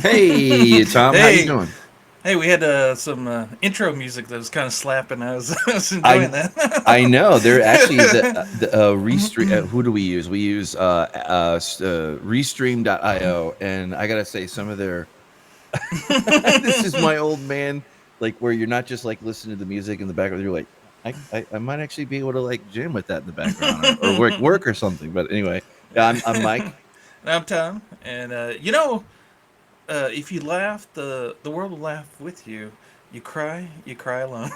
Hey, Tom, how you Hey, doing? hey, we had some intro music that was kind of slapping. I was I enjoying that. I know they're actually the Restream. Who do we use? We use Restream.io, and I gotta say, some of their this is my old man, like where you're not just like listening to the music in the background. You're like, I might actually be able to like jam with that in the background or work or something. But anyway, yeah, I'm Mike. I'm Tom, and if you laugh, the world will laugh with you. You cry alone.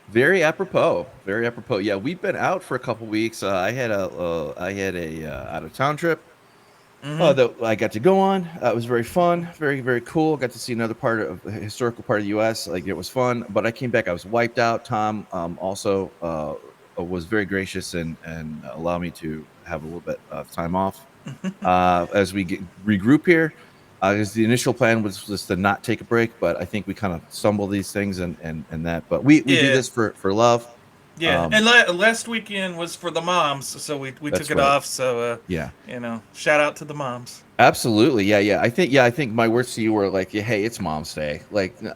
Very apropos. Very apropos. Yeah, we've been out for a couple weeks. I had a out of town trip that I got to go on. It was very fun, very cool. Got to see another part of a historical part of the U.S. Like it was fun. But I came back. I was wiped out. Tom also was very gracious and allowed me to have a little bit of time off as we regroup here. Because the initial plan was just to not take a break, but I think we kind of stumble these things and that. But we do Yeah, this for love. yeah. And Um, last weekend was for the moms, so we took that's it right. off. So Yeah. shout out to the moms. Absolutely, yeah. I think my words to you were like, yeah, "Hey, it's Mom's Day. Like, you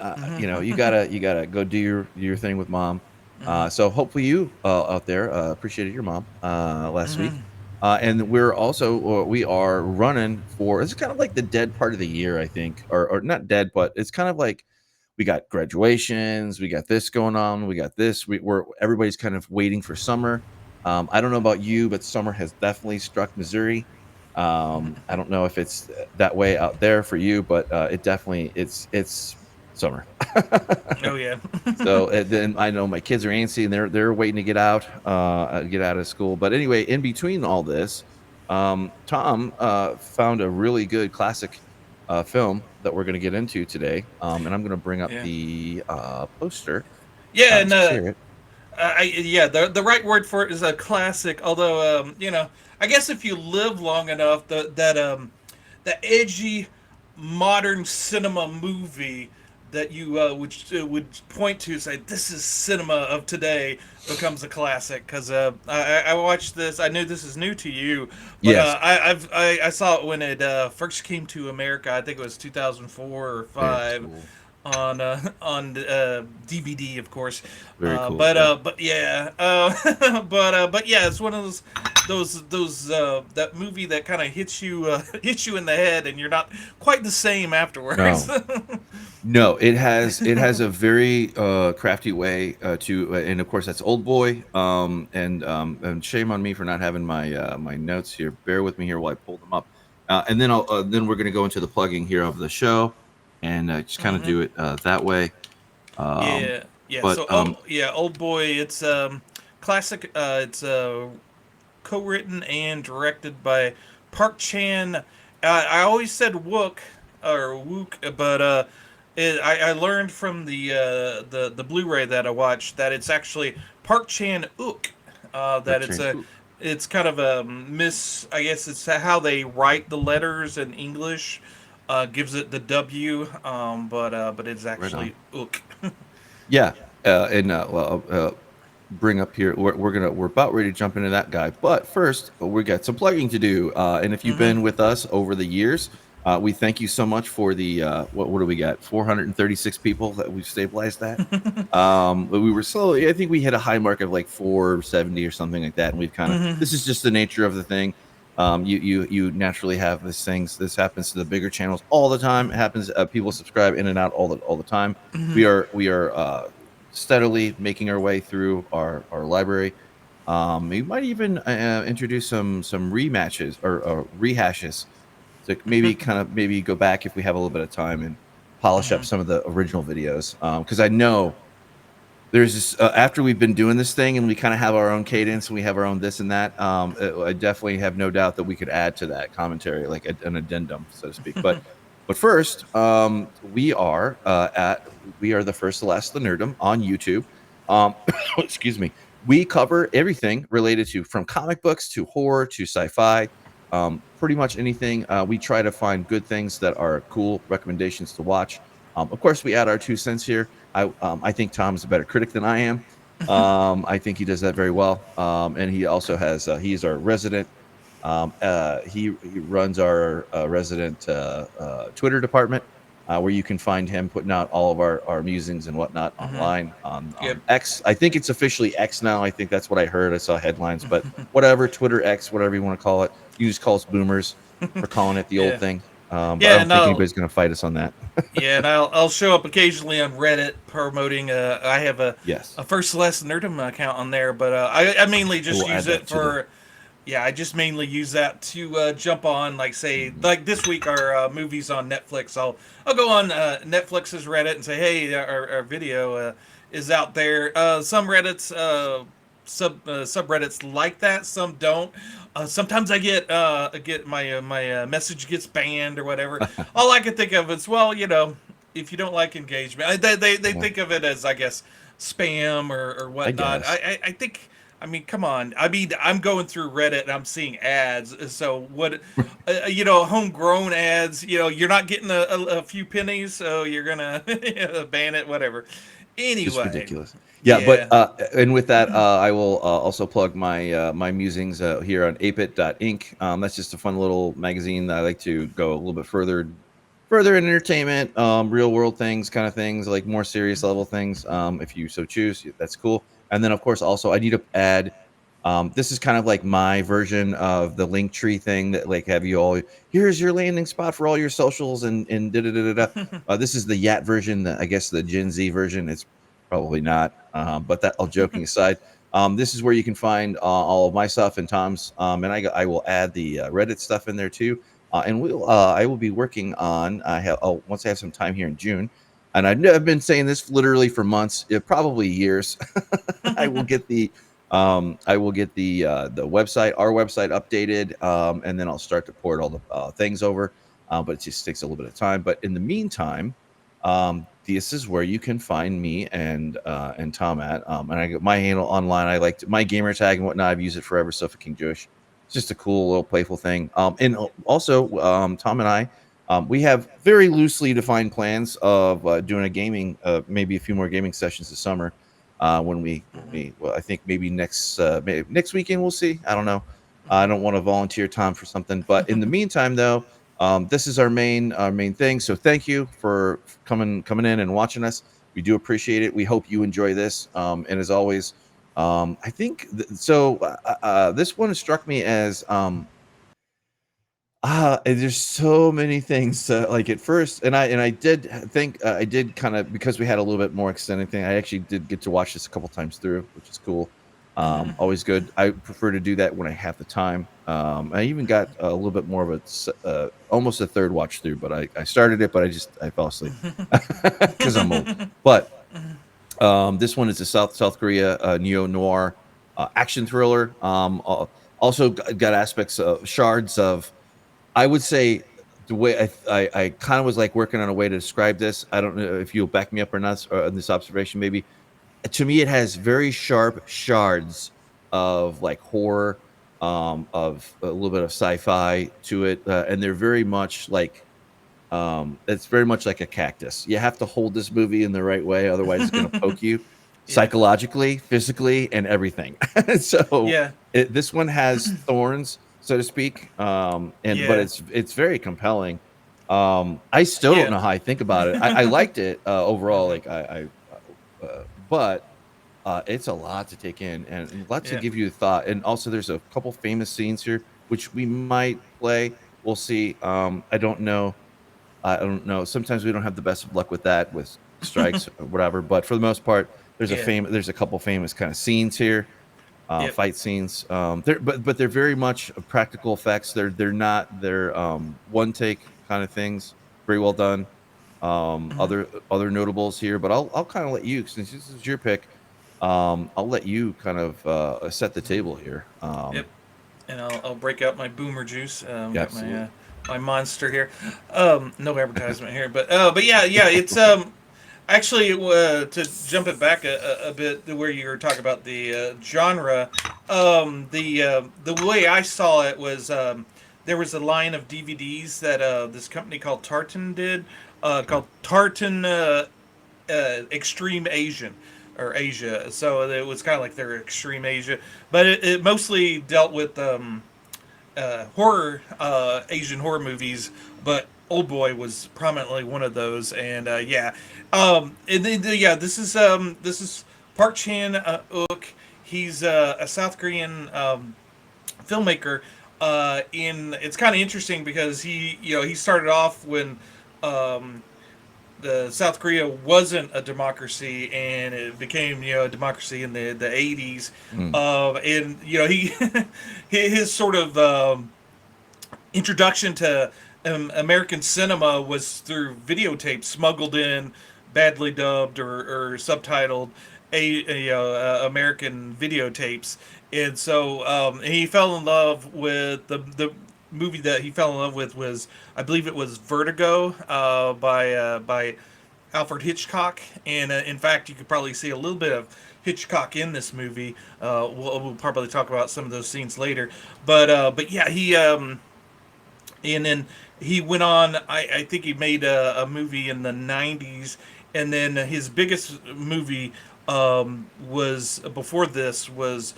gotta go do your thing with mom." So hopefully you out there appreciated your mom last week, and we are running for. It's kind of like the dead part of the year, I think, or not dead, but it's kind of like we got graduations, we got this going on, we got this. We're everybody's kind of waiting for summer. I don't know about you, but summer has definitely struck Missouri. I don't know if it's that way out there for you, but it definitely it's summer. Oh yeah. So then I know my kids are antsy and they're waiting to get out of school. But anyway, in between all this, Tom found a really good classic film that we're going to get into today, and I'm going to bring up Yeah. the poster Yeah, and to share it. the right word for it is a classic. Although I guess if you live long enough, the edgy modern cinema movie that you would point to say this is cinema of today becomes a classic because I watched this. I knew this is new to you, but Yes, I saw it when it first came to America. I think it was 2004 or very five cool, on DVD, of course. very cool. Yeah. But yeah, but yeah, it's one of those that movie that kind of hits you hits you in the head, and you're not quite the same afterwards. No, no, it has a very crafty way to, and of course that's Oldboy. And shame on me for not having my notes here. Bear with me here while I pull them up, and then we're going to go into the plugging here of the show, and just kind of do it that way. Um, Yeah, yeah. but So, yeah, Old Boy. It's classic. It's co-written and directed by Park Chan. I always said Wook or Wook, but I learned from the Blu-ray that I watched that it's actually Park Chan Ook. That Park Chan, ooh, it's kind of a miss. I guess it's how they write the letters in English. Gives it the W, but it's right on. actually Ook. Yeah, and well, bring up here. We're about ready to jump into that guy, but first we got some plugging to do. And if you've been with us over the years, we thank you so much for the what do we got? 436 people that we've stabilized that. But we were slowly. I think we hit a high mark of like 470 or something like that, and we've kind of. This is just the nature of the thing. You naturally have these things. This happens to the bigger channels all the time. It happens. People subscribe in and out all the time. We are steadily making our way through our library. We might even introduce some rematches or rehashes to maybe go back if we have a little bit of time and polish up some of the original videos. Because I know there's this after we've been doing this thing and we kind of have our own cadence and we have our own this and that. I definitely have no doubt that we could add to that commentary, like an addendum, so to speak. But first, we are the first, the last, the Nerdom on YouTube. Excuse me. We cover everything related to from comic books to horror to sci-fi, pretty much anything. We try to find good things that are cool recommendations to watch. Of course, we add our 2 cents here. I think Tom is a better critic than I am. I think he does that very well. And he also has he's our resident He runs our resident Twitter department, where you can find him putting out all of our musings and whatnot online Yep. on X. I think it's officially X now. I think that's what I heard. I saw headlines, but whatever, Twitter X, whatever you want to call it. You just call us boomers for calling it the old Yeah. thing. But I Yeah, don't and think anybody's going to fight us on that. I'll show up occasionally on Reddit promoting. I have Yes, a first-the-last-theNerdom account on there, but I mainly I just will add use that it to the. for. Yeah, I just mainly use that to jump on, like say, Mhm. like this week our movies on Netflix. I'll go on Netflix's Reddit and say, hey, our video is out there. Some Reddits subreddits like that, some don't. Sometimes I get my message gets banned or whatever. All I can think of is, well, if you don't like engagement, they Yeah, think of it as, I guess, spam or I whatnot. guess. I think. I mean, come on. I mean, I'm going through Reddit and I'm seeing ads. So what, homegrown ads. You're not getting a few pennies, so you're gonna ban it. Whatever. Just Anyway, ridiculous. Yeah, but yeah. and with that, I will also plug my musings here on ApeIt.Ink. That's just a fun little magazine that I like to go a little bit further in entertainment, real world things, kind of things, like more serious level things. If you so choose, that's cool. And then, of course, also I need to add. This is kind of like my version of the link tree thing that like have you all. Here's your landing spot for all your socials and da da da da da. This is the Yat version. I guess the Gen Z version. It's probably not. But that all joking aside, this is where you can find all of my stuff and Tom's. And I will add the Reddit stuff in there too. And I will be working on. Once I have some time here in June, and I've been saying this literally for months, probably years. I will get the website, our website, updated, and then I'll start to port all the things over. But it just takes a little bit of time. But in the meantime, this is where you can find me and Tom at. And I got my handle online. I like my gamer tag and whatnot. I've used it forever. SofaKingJewish. It's just a cool little playful thing. And also, Tom and I, we have very loosely defined plans of doing a gaming, maybe a few more gaming sessions this summer. Well, I think maybe maybe next weekend we'll see. I don't know. I don't want to volunteer time for something, but in the meantime, though, this is our main thing. So thank you for coming in and watching us. We do appreciate it. We hope you enjoy this. And as always, I think so. This one struck me as and there's so many things like at first, and I did think I did kind of because we had a little bit more extended thing. I actually did get to watch this a couple times through, which is cool. Always good. I prefer to do that when I have the time. I even got a little bit more of almost a third watch through, but I started it, but I fell asleep because I'm old. But this one is a South Korea neo noir action thriller. Also got aspects of shards of I would say the way I kind of was like working on a way to describe this. I don't know if you'll back me up or not or on this observation. Maybe to me, it has very sharp shards of like horror, of a little bit of sci-fi to it, and they're very much like it's very much like a cactus. You have to hold this movie in the right way, otherwise it's going to poke you Yeah. psychologically, physically, and everything. So Yeah. this one has thorns, so to speak, and but Yeah. it's very compelling. I still don't Yeah. know how I think about it. I liked it overall, like but it's a lot to take in and a lot to Yeah. give you a thought. And also, there's a couple famous scenes here which we might play. We'll see. I don't know. Sometimes we don't have the best of luck with that, with strikes or whatever. But for the most part, Yeah. there's a couple famous kind of scenes here, Yep. fight scenes. But they're very much practical effects. They're one take kind of things. Very well done. Other notables here, but I'll kind of let you, since this is your pick. I'll let you kind of set the table here. Yep. And I'll break out my boomer juice. Yeah, Got absolutely. my monster here. No advertisement here, but yeah, it's actually to jump it back a bit to where you were talking about the genre. The way I saw it was there was a line of DVDs that this company called Tartan did, Sure. called Tartan Extreme Asian or Asia. So it was kind of like their Extreme Asia, but it mostly dealt with horror Asian horror movies, but Oldboy was prominently one of those. And and then, this is Park Chan-wook. He's a South Korean filmmaker. In It's kind of interesting because he started off when um, the South Korea wasn't a democracy, and it became a democracy in the 80s. Mm. And he his sort of introduction to American cinema was through videotapes smuggled in, badly dubbed or subtitled, American videotapes. And so he fell in love with the movie that he fell in love with was, I believe it was Vertigo, by Alfred Hitchcock. And in fact, you could probably see a little bit of Hitchcock in this movie. We'll probably talk about some of those scenes later. But yeah, he and then he went on. I think he made a movie in the '90s, and then his biggest movie was before this was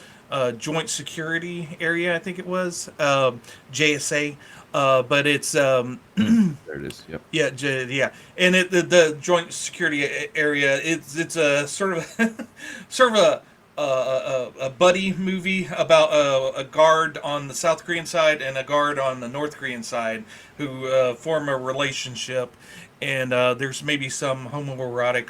Joint Security Area. I think it was JSA, but it's There it is. Yep. yeah, and the Joint Security Area. It's a sort of sort of a buddy movie about a guard on the South Korean side and a guard on the North Korean side who form a relationship, and there's maybe some homoerotic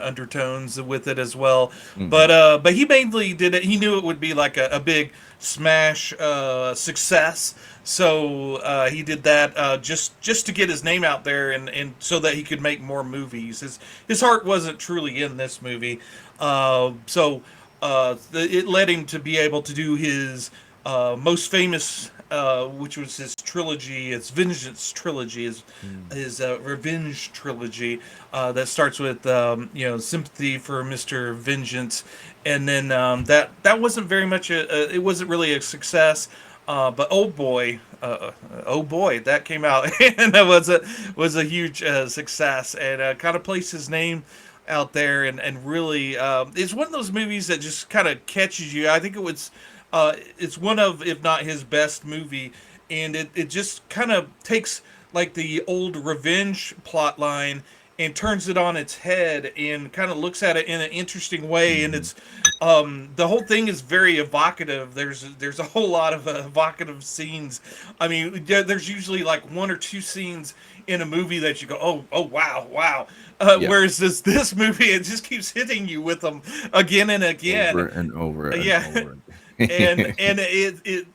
undertones with it as well. Hmm. But he mainly did it. He knew it would be like a big smash success, so he did that just to get his name out there, and so that he could make more movies. His heart wasn't truly in this movie, it led him to be able to do his most famous, which was his trilogy, his Vengeance trilogy, his Revenge trilogy, that starts with sympathy for Mr. Vengeance, and then that wasn't very much it wasn't really a success. But oh boy, that came out and that was a huge success, and kind of placed his name out there, and really it's one of those movies that just kind of catches you. I think it's one of, if not his best movie, and it just kind of takes like the old revenge plot line and turns it on its head and kind of looks at it in an interesting way. And it's the whole thing is very evocative. There's a whole lot of evocative scenes. I mean, there's usually like one or two scenes in a movie that you go, oh wow. Yeah. Whereas this movie, it just keeps hitting you with them again and again, Over and over and yeah. over. and it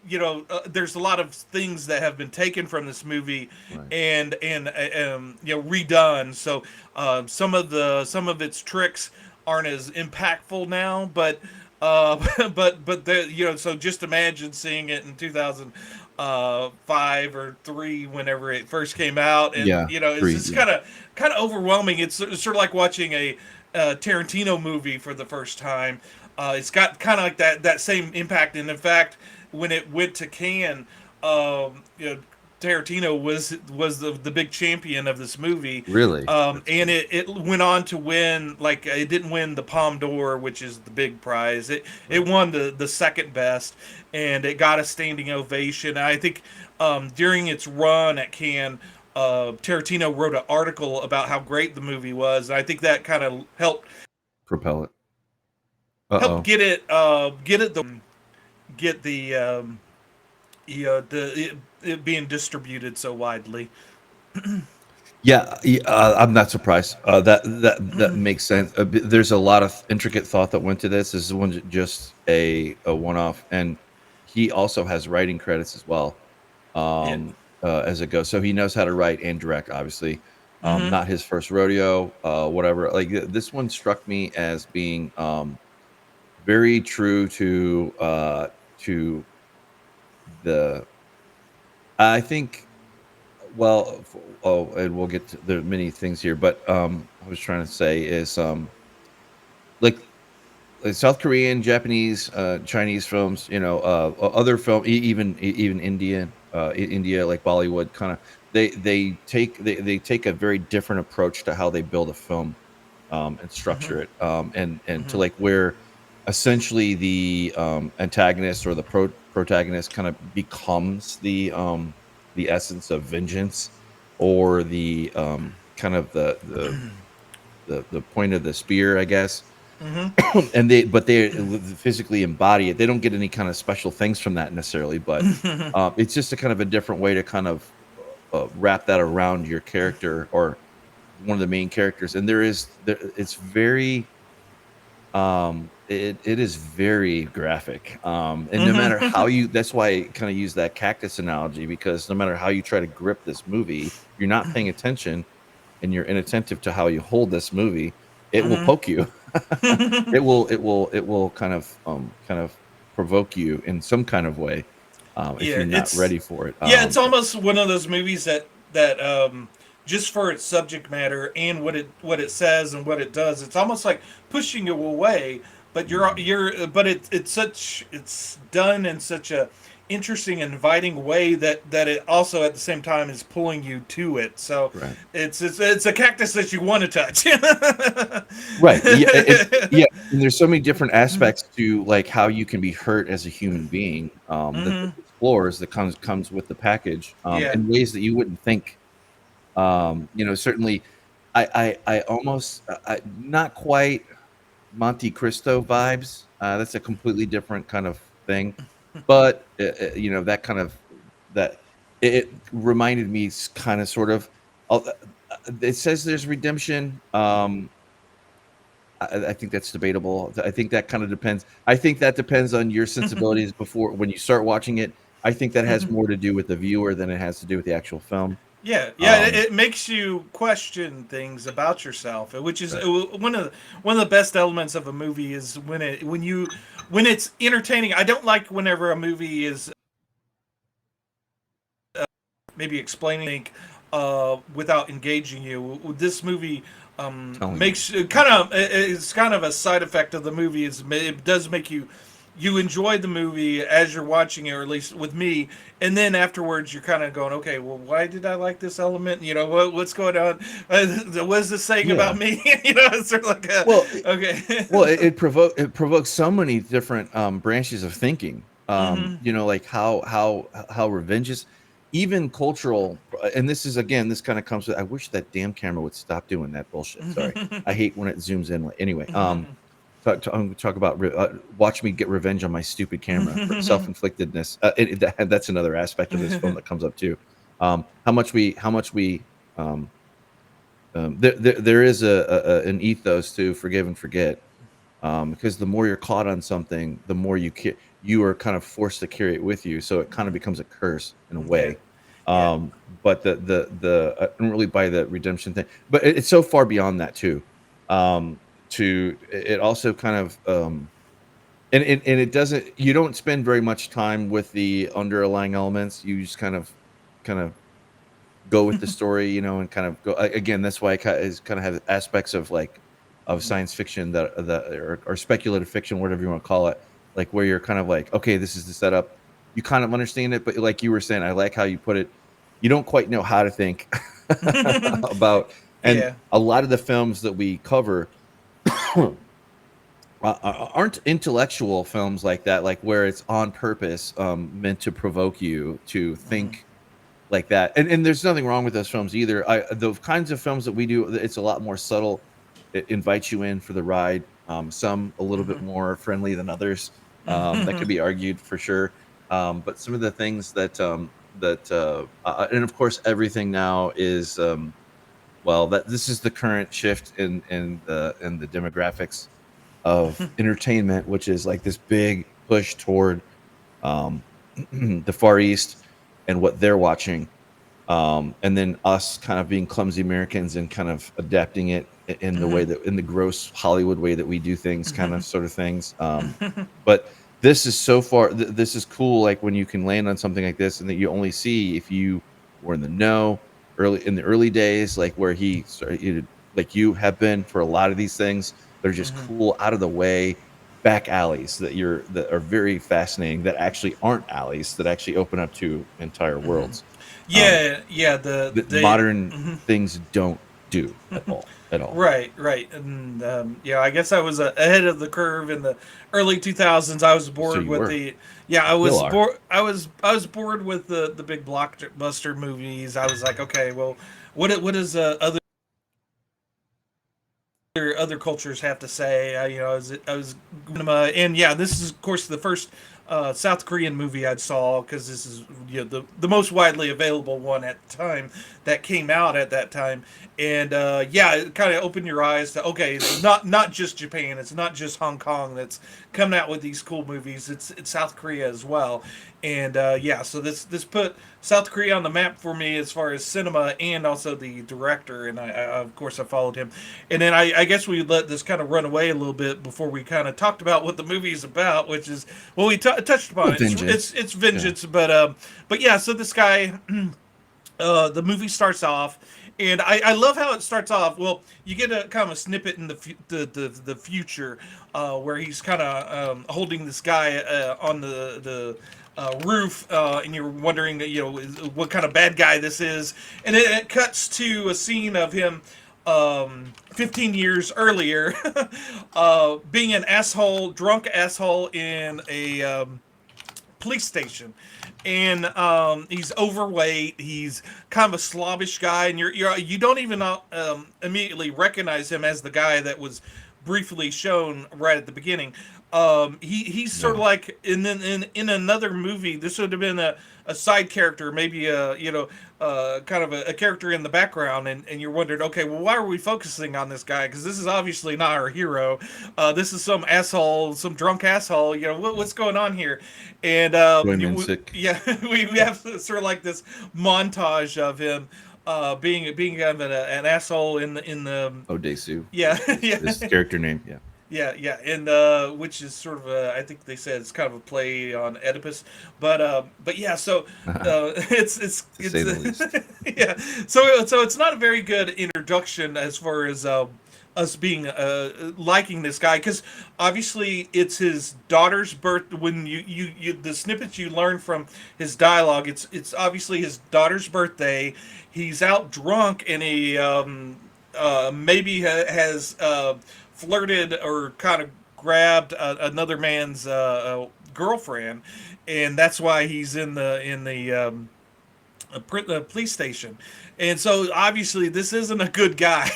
there's a lot of things that have been taken from this movie, Right. and redone. So some of its tricks aren't as impactful now, but so just imagine seeing it in 2005 or 3, whenever it first came out, and Yeah, it's three, just yeah. kind of overwhelming. It's sort of like watching a Tarantino movie for the first time. It's got kind of like that same impact, and in fact, when it went to Cannes, Tarantino was the big champion of this movie. Really? And it went on to win, like, it didn't win the Palme d'Or, which is the big prize. It won the second best, and it got a standing ovation. And I think during its run at Cannes, Tarantino wrote an article about how great the movie was, and I think that kind of helped Propel it. help get the it being distributed so widely. Yeah, I'm not surprised. That makes sense. There's a lot of intricate thought that went to this. This is one just a one-off, and he also has writing credits as well, as it goes. So he knows how to write and direct. Obviously, not his first rodeo. Whatever. Like this one struck me as being very true to the. I think. Well, and we'll get to there are many things here, but I was trying to say is like South Korean, Japanese, Chinese films, other film, even Indian, India, like Bollywood, kind of they take a very different approach to how they build a film and structure it, and to like where essentially the antagonist or the protagonist kind of becomes the essence of vengeance, or the kind of the point of the spear, I guess. And they physically embody it. They don't get any kind of special things from that necessarily, but it's just a kind of a different way to kind of wrap that around your character, or one of the main characters. And it's very it is very graphic. And no matter how you, that's why I kind of use that cactus analogy, because no matter how you try to grip this movie, if you're not paying attention and you're inattentive to how you hold this movie, it will poke you. It will kind of provoke you in some kind of way, if Yeah, you're not ready for it. it's almost one of those movies that just for its subject matter and what it says and what it does, it's almost like pushing you away. But it's done in such a interesting, inviting way that it also at the same time is pulling you to it. So Right. it's a cactus that you want to touch. Right. Yeah, yeah. And there's so many different aspects to like how you can be hurt as a human being, that it explores, that comes with the package, Yeah. in ways that you wouldn't think. Certainly, I almost, not quite Monte Cristo vibes. That's a completely different kind of thing, but that kind of, that it reminded me, kind of sort of. It says there's redemption. I think that's debatable. I think that kind of depends. I think that depends on your sensibilities before, when you start watching it. I think that has more to do with the viewer than it has to do with the actual film. Yeah. It makes you question things about yourself, which is Right. one of the best elements of a movie is when it's entertaining. I don't like whenever a movie is maybe explaining without engaging you. This movie makes it's kind of a side effect of the movie. It does make you enjoy the movie as you're watching it, or at least with me. And then afterwards, you're kind of going, okay, well, why did I like this element? What's going on? What is this saying Yeah. about me? It's sort of like Well, okay. well, it provokes so many different branches of thinking. Like how revenge is, even cultural. And this is, again, this kind of comes with, I wish that damn camera would stop doing that bullshit. Sorry, I hate when it zooms in. Anyway, talk about watch me get revenge on my stupid camera for self-inflictedness. That's another aspect of this film that comes up too. How much we there is an ethos to forgive and forget, because the more you're caught on something, the more you are kind of forced to carry it with you, so it kind of becomes a curse in a way. Yeah. But the I don't really buy the redemption thing, but it's so far beyond that too. To it also kind of, and it doesn't, you don't spend very much time with the underlying elements. You just kind of go with the story, and kind of go again. That's why it kind of have aspects of like of science fiction or speculative fiction, whatever you want to call it, like where you're kind of like, okay, this is the setup. You kind of understand it, but like you were saying, I like how you put it. You don't quite know how to think about, and Yeah. a lot of the films that we cover aren't intellectual films like that, like where it's on purpose, meant to provoke you to think like that. And there's nothing wrong with those films either. The kinds of films that we do, it's a lot more subtle. It invites you in for the ride. Some a little bit more friendly than others. That could be argued for sure. But some of the things and of course everything now is, well, that this is the current shift in the demographics of entertainment, which is like this big push toward, um, the Far East and what they're watching, and then us kind of being clumsy Americans and kind of adapting it in the way that, in the gross Hollywood way that we do things, kind of sort of things. But this is so far, this is cool. Like when you can land on something like this, and that you only see if you were in the know in the early days, like where he started, like you have been for a lot of these things. They're just cool, out of the way back alleys that are very fascinating, that actually aren't alleys, that actually open up to entire worlds. Yeah. That modern things don't do at all. At all. Right, right, and yeah, I guess I was ahead of the curve in the early 2000s. I was So bored you with were. the yeah, I Still was are. bored. I was bored with the big blockbuster movies. I was like, okay, well, what does other cultures have to say? I was and yeah, this is of course the first South Korean movie I saw because this is the most widely available one at the time that came out at that time, and yeah, it kind of opened your eyes to okay, it's not just Japan, it's not just Hong Kong that's coming out with these cool movies. It's South Korea as well, and yeah, so this put South Korea on the map for me as far as cinema and also the director, and I of course I followed him, and then I guess we let this kind of run away a little bit before we kind of talked about what the movie is about, which is well we touched upon Well, it. vengeance. It's Yeah. vengeance, but yeah, so this guy the movie starts off, and I love how it starts off. Well, you get a kind of a snippet in the future where he's kind of holding this guy on the roof, and you're wondering, what kind of bad guy this is, and it cuts to a scene of him 15 years earlier, being an asshole, drunk asshole in a police station, and he's overweight. He's kind of a slobbish guy, and you don't even immediately recognize him as the guy that was briefly shown right at the beginning. He's sort of No. like in another movie. This would have been a side character, maybe kind of a character in the background, and you're wondering, okay, well, why are we focusing on this guy? Because this is obviously not our hero. This is some asshole, some drunk asshole. What's going on here? And Choi Min-sik. yeah, we have sort of like this montage of him being kind of an asshole in the Odesu yeah is his, yeah his character name. Yeah. yeah, and which is sort of I think they said it's kind of a play on Oedipus, but yeah, so To say the least. yeah, so it's not a very good introduction as far as us being liking this guy, because obviously it's his daughter's birth. When you the snippets you learn from his dialogue, it's obviously his daughter's birthday. He's out drunk, and he maybe has flirted or kind of grabbed another man's girlfriend, and that's why he's in the police station. And so obviously this isn't a good guy,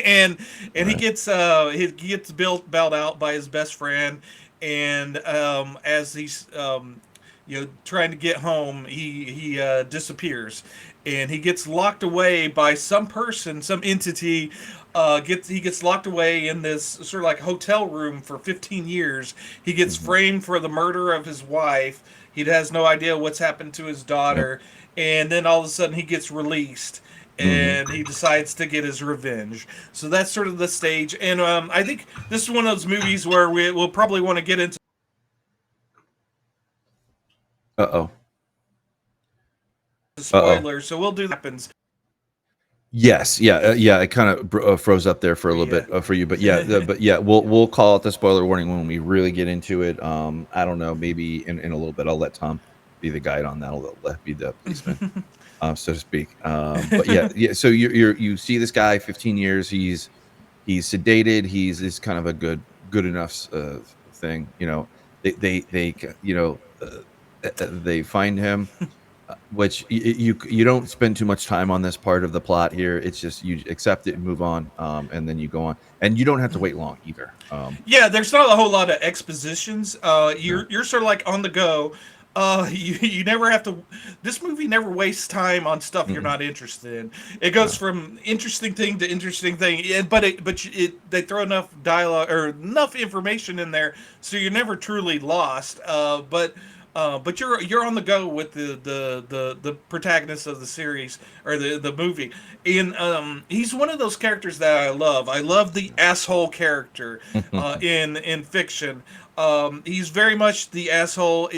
and Right. he gets bailed out by his best friend, and as he's trying to get home, he disappears, and he gets locked away by some person, some entity. He gets locked away in this sort of like hotel room for 15 years. He gets Hmm. framed for the murder of his wife. He has no idea what's happened to his Yep. daughter, and then all of a sudden he gets released, Hmm. and he decides to get his revenge. So that's sort of the stage, and I think this is one of those movies where we'll probably want to get into Uh oh. Uh oh. spoilers, so we'll do that happens. Yes, yeah, yeah. It kind of froze up there for a little Yeah. bit for you, but yeah, but yeah, we'll call it the spoiler warning when we really get into it. I don't know, maybe in a little bit. I'll let Tom be the guide on that. I'll let be the policeman, so to speak. But yeah, yeah. So you see this guy, 15 years. He's sedated. He's kind of a good enough thing. They they find him. Which you don't spend too much time on this part of the plot here. It's just you accept it and move on, and then you go on, and you don't have to wait long either. Yeah, there's not a whole lot of expositions. No. You're sort of like on the go. You never have to. This movie never wastes time on stuff you're Mm-mm. not interested in. It goes No. from interesting thing to interesting thing, but they throw enough dialogue or enough information in there, so you're never truly lost. But you're on the go with the protagonist of the series or the movie, and he's one of those characters that I love. I love the asshole character in fiction. He's very much the asshole.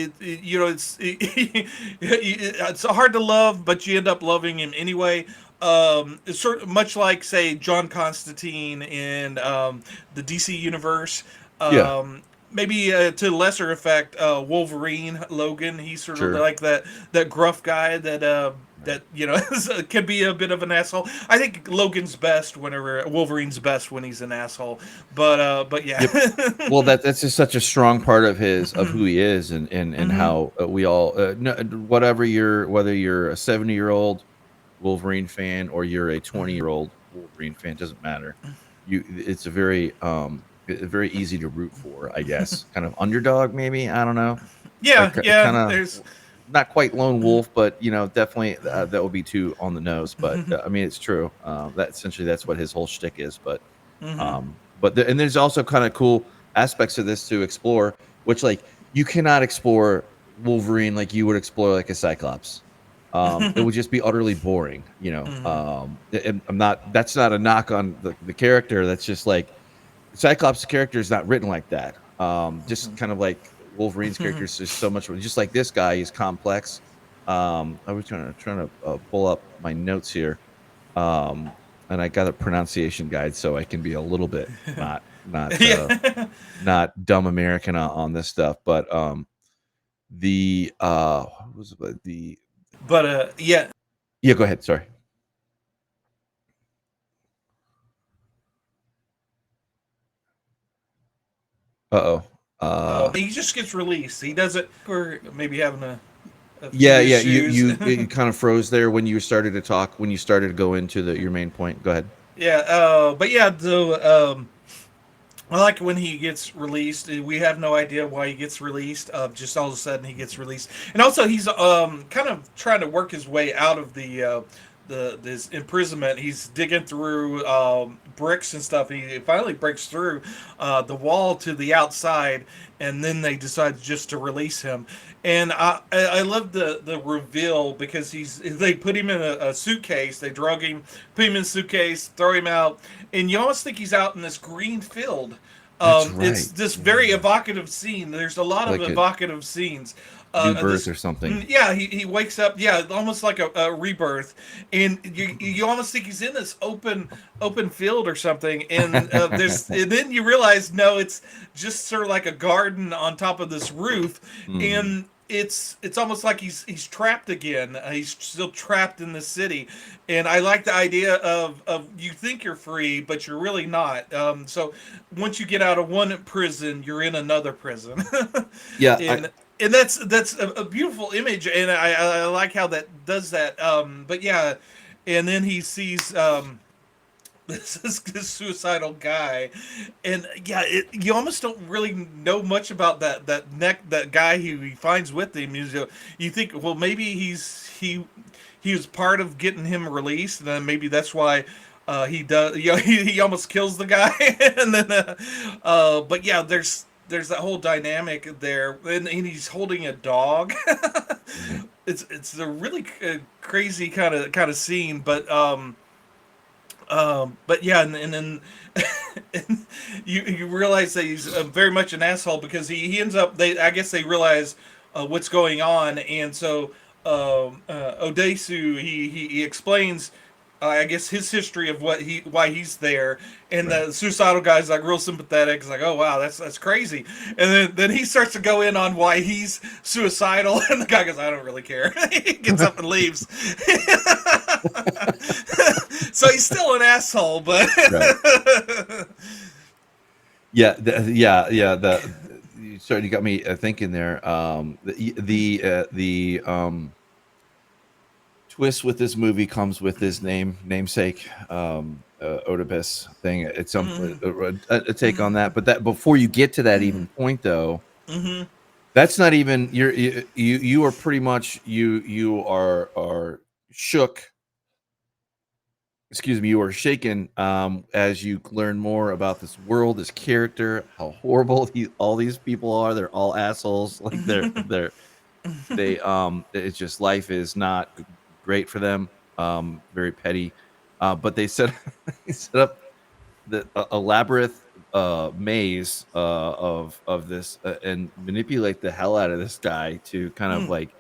It's hard to love, but you end up loving him anyway. It's sort of much like, say, John Constantine in the DC universe. Yeah. Maybe to lesser effect, Wolverine, Logan. He's sort of Sure. like that gruff guy that that can be a bit of an asshole. I think Logan's best whenever Wolverine's best when he's an asshole. But yeah. Yep. Well, that's just such a strong part of of who he is, and how we all whether you're a 70-year-old Wolverine fan or you're a 20-year-old Wolverine fan, doesn't matter. It's a very easy to root for, I guess. Kind of underdog, maybe, I don't know. Yeah, Like yeah. kind There's of not quite lone wolf, but definitely that would be too on the nose. But I mean, it's true. That's what his whole shtick is. And there's also kind of cool aspects of this to explore, which like you cannot explore Wolverine like you would explore like a Cyclops. It would just be utterly boring, and that's not a knock on the character. That's just like Cyclops' character is not written like that. Just kind of like Wolverine's character is just so much. Just like this guy is complex. I was trying to pull up my notes here, and I got a pronunciation guide so I can be a little bit not dumb American on this stuff. But what was the yeah. yeah, go ahead. Sorry. He just gets released. He does it for maybe having a yeah. issues. You kind of froze there when you started to talk. When you started to go into your main point. Go ahead. Yeah. But yeah. I like when he gets released. We have no idea why he gets released. Just all of a sudden he gets released, and also he's kind of trying to work his way out of this imprisonment. He's digging through bricks and stuff. He finally breaks through the wall to the outside, and then they decide just to release him. And I love the reveal because they put him in a suitcase. They drug him, put him in a suitcase, throw him out, and you almost think he's out in this green field. That's right. It's this very evocative scene. There's a lot of evocative scenes. New birth or something. Yeah, he wakes up. Yeah, almost like a rebirth, and you almost think he's in this open field or something. And and then you realize no, it's just sort of like a garden on top of this roof, and it's almost like he's trapped again. He's still trapped in the city, and I like the idea of you think you're free, but you're really not. So once you get out of one prison, you're in another prison. Yeah. And that's a beautiful image, and I like how that does that. But yeah, and then he sees this suicidal guy, and yeah, you almost don't really know much about that guy who he finds with him. You think, well, maybe he was part of getting him released, and then maybe that's why. He does. He almost kills the guy, and then. But yeah, there's that whole dynamic there, and he's holding a dog. It's a really crazy kind of scene, but yeah, and then and you realize that he's very much an asshole because he ends up. I guess they realize what's going on, and so Odesu he explains. I guess his history of why he's there, and the suicidal guy's like real sympathetic. He's like, "Oh wow, that's crazy," and then he starts to go in on why he's suicidal, and the guy goes, "I don't really care." He gets up and leaves. So he's still an asshole, but yeah. Sorry, you got me thinking there. The twist with this movie comes with his namesake, Oedipus thing. It's a take on that. But that before you get to that even point, though, that's not even you are pretty much you are shook. Excuse me, you are shaken as you learn more about this world, this character, how horrible all these people are. They're all assholes. Like it's just life is not great for them, very petty, but they set up a labyrinth maze of this and manipulate the hell out of this guy to kind of like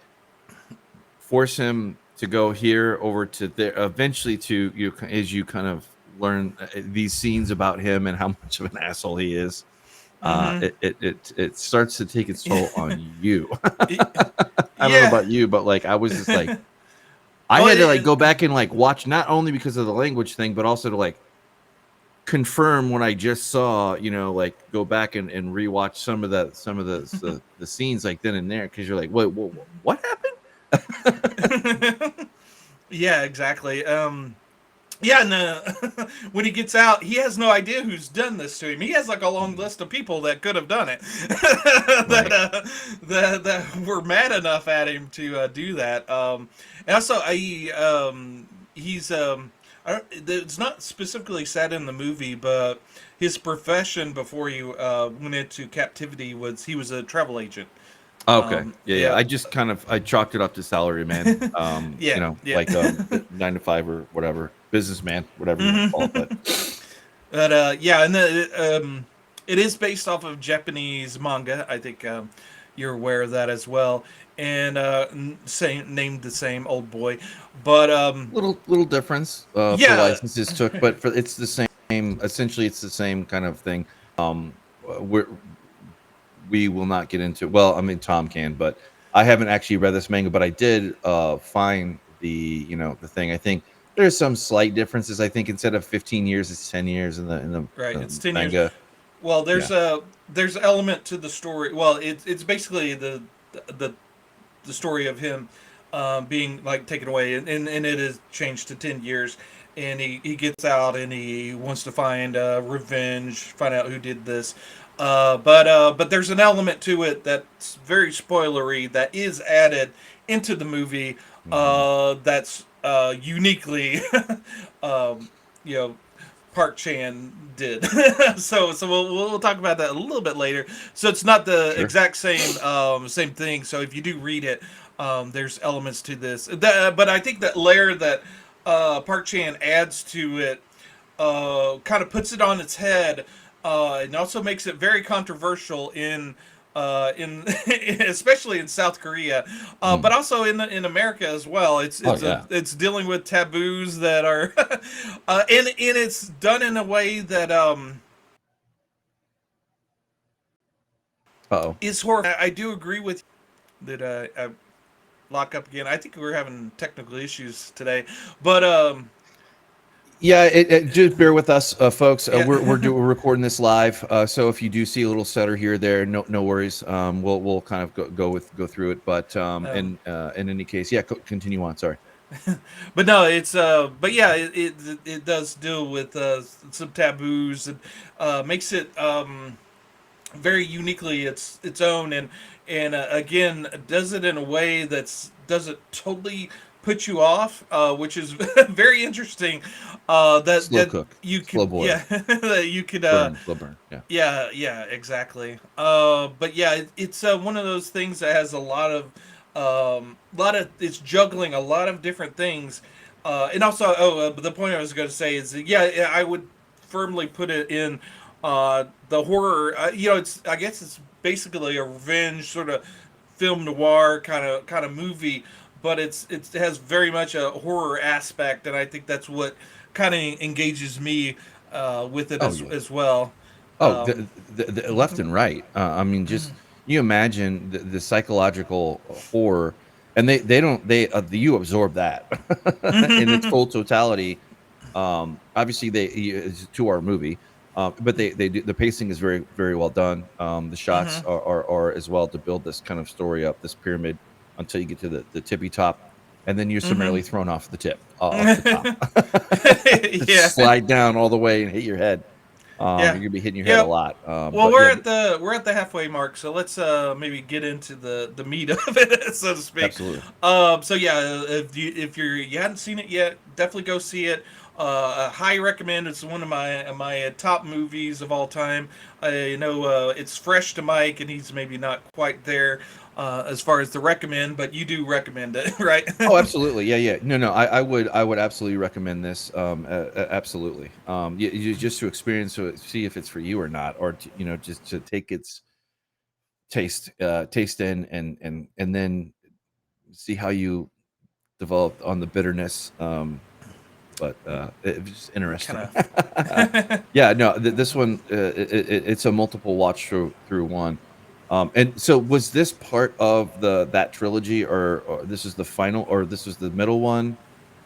force him to go here over to there, eventually to as you kind of learn these scenes about him and how much of an asshole he is. It starts to take its toll on you. I don't know about you, but like I was just like I had to like go back and like watch, not only because of the language thing, but also to like confirm what I just saw, you know, like go back and rewatch some of the scenes like then and there, because you're like, what happened? Yeah, exactly. Yeah, and when he gets out, he has no idea who's done this to him. He has like a long list of people that could have done it, Right. that were mad enough at him to do that. And also, he's it's not specifically said in the movie, but his profession before he went into captivity was he was a travel agent. Okay. Yeah. Yeah, I just kind of I chalked it up to salary man. You yeah, know, yeah. like 9 to 5 or whatever, businessman, whatever you want to call it. But But yeah, and it is based off of Japanese manga. I think you're aware of that as well. And same named the same Oldboy, but little difference for yeah, licenses took, but for it's the same. Essentially, it's the same kind of thing. Um, we will not get into. Well, I mean, Tom can, but I haven't actually read this manga, but I did find the thing. I think there's some slight differences. I think instead of 15 years, it's 10 years in right. the It's 10 years. manga. Well, Yeah. there's element to the story. Well, it's basically the the story of him being like taken away, and it is changed to 10 years. And he gets out and he wants to find revenge, find out who did this. But there's an element to it that's very spoilery that is added into the movie Hmm. that's uniquely you know Park Chan did. So we'll talk about that a little bit later. So it's not the Sure. exact same thing. So if you do read it, there's elements to this. But I think that layer that Park Chan adds to it kind of puts it on its head, and also makes it very controversial in especially in South Korea, Mm. but also in America as well. Oh yeah. It's dealing with taboos that are, and it's done in a way that Uh-oh. is horror. I do agree with you that I lock up again. I think we're having technical issues today, but Yeah, just bear with us, folks. yeah. We're recording this live, so if you do see a little stutter here or there, no worries. We'll kind of go through it, but um, in any case, yeah, continue on. Sorry. but no, it's but yeah, it does deal with some taboos and makes it very uniquely its own, and again does it in a way that's doesn't totally put you off, which is very interesting. Slow That cook, you could, slow boil, yeah, that you could slow burn. Yeah. yeah, exactly. But yeah, it's one of those things that has it's juggling a lot of different things. And also, the point I was going to say is, that, yeah, I would firmly put it in the horror. It's I guess it's basically a revenge sort of film noir kind of movie, but it has very much a horror aspect, and I think that's what kind of engages me with it Oh yeah. as well. Oh, Um, the left and right. I mean, just you imagine the psychological horror, and they don't you absorb that in its full totality. Obviously, it's a 2 hour movie, but they do, the pacing is very well done. The shots mhm. are as well to build this kind of story up, this pyramid, until you get to the tippy top, and then you're summarily thrown off the tip, off the top. Yeah, Slide down all the way and hit your head. You're yeah, gonna be hitting your head a yeah. lot. Well, But yeah, we're at the halfway mark, so let's maybe get into the meat of it, so to speak. absolutely. So yeah, if you hadn't seen it yet, definitely go see it. I highly recommend. It's one of my top movies of all time. I know it's fresh to Mike, and he's maybe not quite there as far as the recommend, but you do recommend it, right? Oh, absolutely. Yeah. No. I would absolutely recommend this. Absolutely. Just to experience, see if it's for you or not, or just to take its taste in, and then see how you develop on the bitterness. But it was just kind interesting. of. Yeah, no, this one it's a multiple watch through one. And so was this part of that trilogy, or this is the final, or this is the middle one,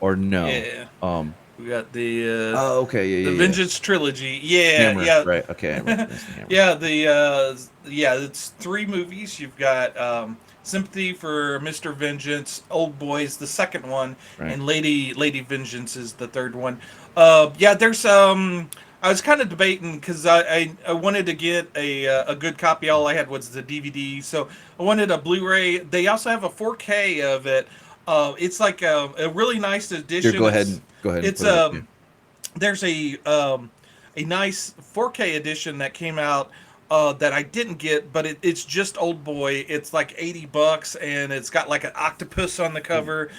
or no? Yeah, Um, we got oh, okay, the yeah, yeah, yeah. Vengeance trilogy. Yeah, Hammer, yeah, right? Okay, I recognize the hammer. yeah. Yeah, it's three movies. You've got Sympathy for Mr. Vengeance, Old Boy's the second one, Right. and Lady Vengeance is the third one. Yeah, there's I was kind of debating because I wanted to get a good copy. All I had was the DVD, so I wanted a Blu-ray. They also have a 4K of it. It's like a really nice Here, edition. go ahead and It's put it up. Yeah. there's a nice 4K edition that came out that I didn't get, but it's just Old Boy. It's like $80, and it's got like an octopus on the cover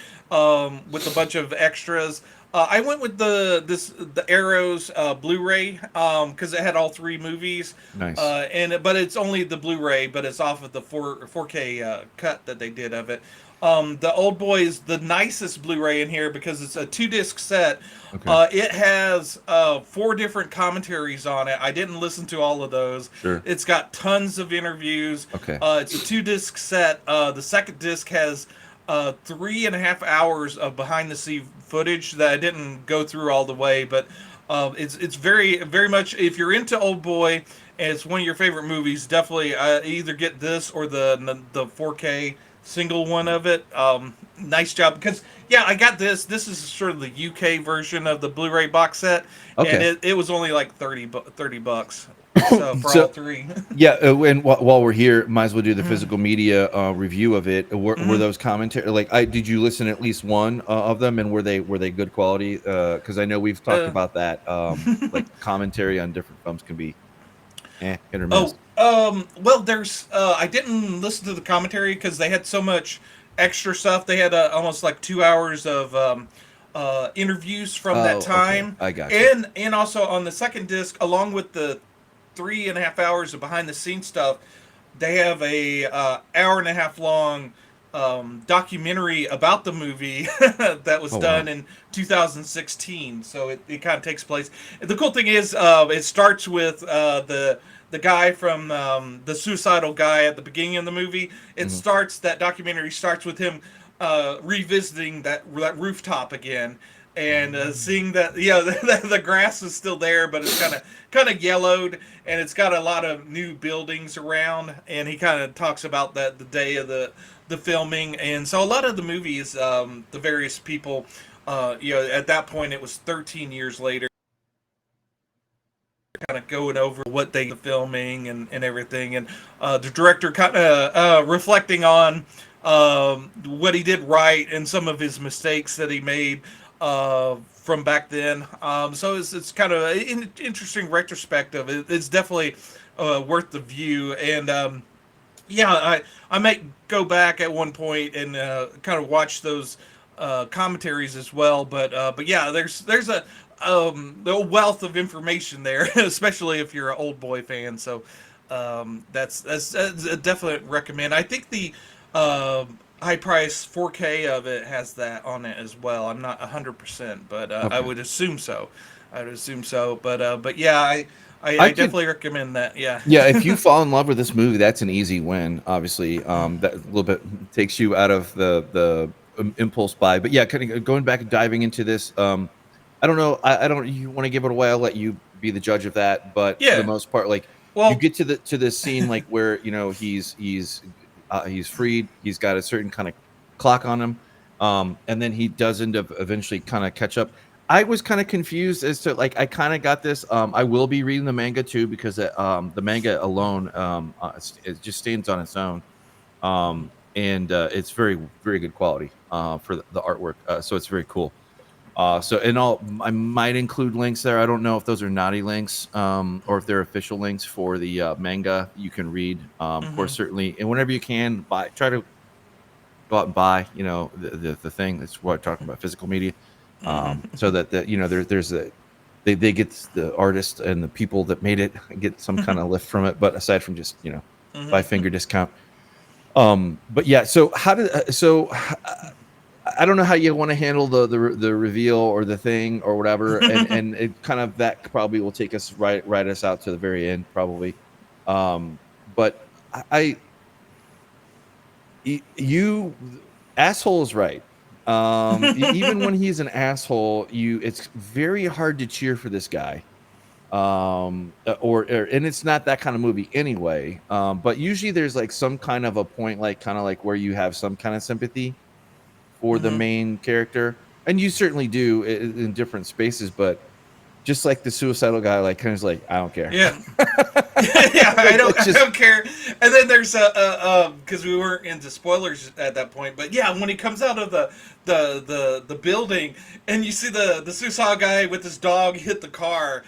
with a bunch of extras. I went with the Arrows Blu-ray because it had all three movies, Nice. but it's only the Blu-ray, but it's off of the 4K cut that they did of it. The Old Boy is the nicest Blu-ray in here because it's a 2-disc set. Okay. It has 4 different commentaries on it. I didn't listen to all of those. Sure. It's got tons of interviews. Okay. It's a 2-disc set. The second disc has 3.5 hours of behind-the-scene footage that I didn't go through all the way, but it's very much, if you're into Old Boy and it's one of your favorite movies, definitely either get this or the 4K single one of it. Nice job, because yeah, I got this. This is sort of the UK version of the Blu-ray box set, Okay. and it was only like $30. So for So all three. yeah, and while we're here, might as well do the physical media review of it. Were those commentary, like, did you listen to at least one of them, and were they good quality? Because I know we've talked Uh, about that. Like commentary on different films can be hit or miss. well, there's. I didn't listen to the commentary because they had so much extra stuff. They had almost like 2 hours of interviews from that Oh, okay, time, I got you. and also on the second disc, along with the 3.5 hours of behind the scenes stuff, they have a hour and a half long documentary about the movie that was Oh done wow. in 2016. So it kind of takes place. The cool thing is, it starts with the guy from the suicidal guy at the beginning of the movie. Hmm. That documentary starts with him revisiting that rooftop again, and seeing that the grass is still there, but it's kind of yellowed, and it's got a lot of new buildings around, and he kind of talks about that the day of the filming. And so a lot of the movies, the various people, at that point it was 13 years later, kind of going over what they the filming and everything, and the director kind of reflecting on what he did right and some of his mistakes that he made from back then. So it's kind of an interesting retrospective. It's definitely worth the view, and yeah, I might go back at one point and kind of watch those commentaries as well. But yeah, there's a wealth of information there, especially if you're an Old Boy fan. So that's a definite recommend. I think the high price 4K of it has that on it as well. I'm not 100%, but I Okay. would assume so. I would assume so. But yeah, I I could. definitely recommend that. Yeah. Yeah, if you fall in love with this movie, that's an easy win. Obviously, that a little bit takes you out of the impulse buy. But yeah, kind of going back and diving into this. I don't know. I don't. You want to give it away? I'll let you be the judge of that. But for the Yeah. most part, like you Well, get to this scene, like where he's freed. He's got a certain kind of clock on him, and then he does end up eventually kind of catch up. I was kind of confused as to, like, I kind of got this. I will be reading the manga too, because the manga alone it just stands on its own, and it's very good quality for the artwork. So it's very cool. I might include links there. I don't know if those are naughty links, or if they're official links for the manga you can read. Of course, mhm. certainly, and whenever you can, try to go out and buy, the thing. That's what I'm talking about, physical media, so that there's they get the artist and the people that made it get some kind of lift from it. But aside from just by finger discount. But yeah, so I don't know how you want to handle the reveal or the thing or whatever, and it kind of, that probably will take us right us out to the very end probably. But I you asshole is right. Even when he's an asshole, it's very hard to cheer for this guy. Or and it's not that kind of movie anyway. But usually there's like some kind of a point, like kind of like where you have some kind of sympathy for the main character, and you certainly do in different spaces. But just like the suicidal guy, like kind of like, I don't care. Yeah. Yeah, I don't care. And then there's because we weren't into spoilers at that point, but yeah, when he comes out of the building and you see the suicidal guy with his dog hit the car.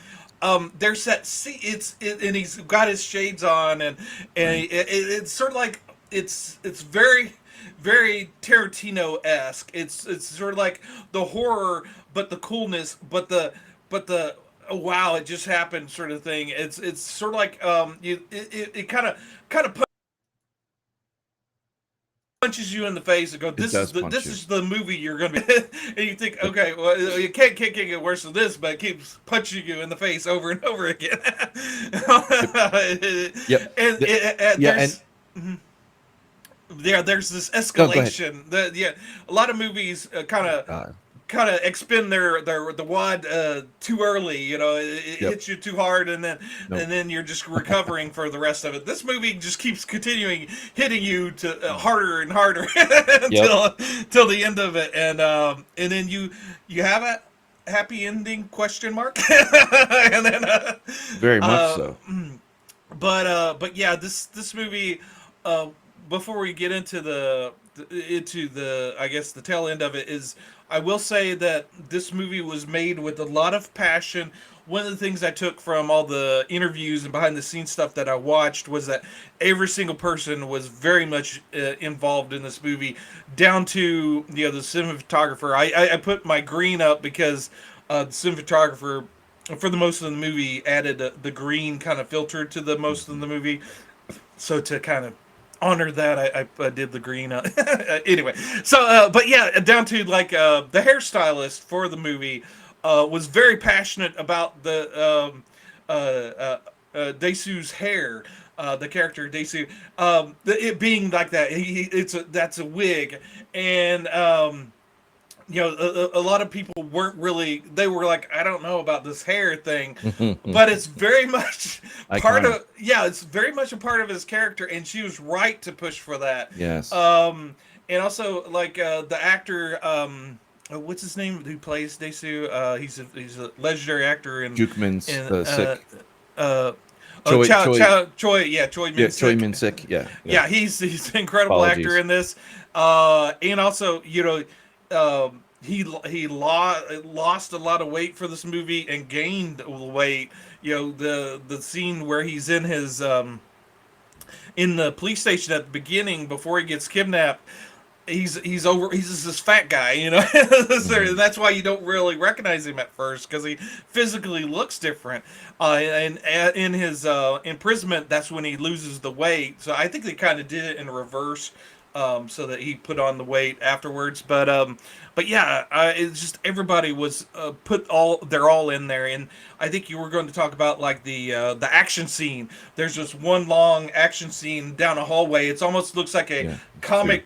There's that scene. And he's got his shades on, and it's sort of like it's very very Tarantino-esque. It's sort of like the horror, but the coolness, but the oh, wow, it just happened sort of thing. It's sort of like it kind of punches you in the face and go, this is the movie you're gonna be. And you think, okay, well, you can't get worse than this, but it keeps punching you in the face over and over again. Yep. There's this escalation. A lot of movies kind of expend the wad too early. You know, it hits you too hard, and then you're just recovering for the rest of it. This movie just keeps continuing hitting you to harder and harder until the end of it, and then you have a happy ending ? And then very much so. But yeah, this movie. Before we get into the I guess the tail end of it, is I will say that this movie was made with a lot of passion. One of the things I took from all the interviews and behind the scenes stuff that I watched was that every single person was very much involved in this movie, down to the cinematographer. I put my green up because the cinematographer for the most of the movie added the green kind of filter to the most of the movie, so to kind of honor that, I did the green. Anyway, so but yeah, down to like the hairstylist for the movie was very passionate about the Daesu's hair. The character Daesu, it being like that. That's a wig, and a lot of people weren't really. They were like, I don't know about this hair thing, but it's very much part of. Yeah, it's very much a part of his character, and she was right to push for that. Yes. And also like the actor, what's his name? Who plays Daesu? He's a legendary actor in Juk Min-sik. Choi, yeah, Choi Min-sik. Choi Min-sik, yeah. He's an incredible actor in this, and also he lost a lot of weight for this movie and gained weight. The scene where he's in his in the police station at the beginning before he gets kidnapped. He's just this fat guy, That's why you don't really recognize him at first, because he physically looks different. And in his imprisonment, that's when he loses the weight. So I think they kind of did it in reverse, so that he put on the weight afterwards. But yeah, it's just everybody was they're all in there, and I think you were going to talk about like the action scene. There's just one long action scene down a hallway. It almost looks like a comic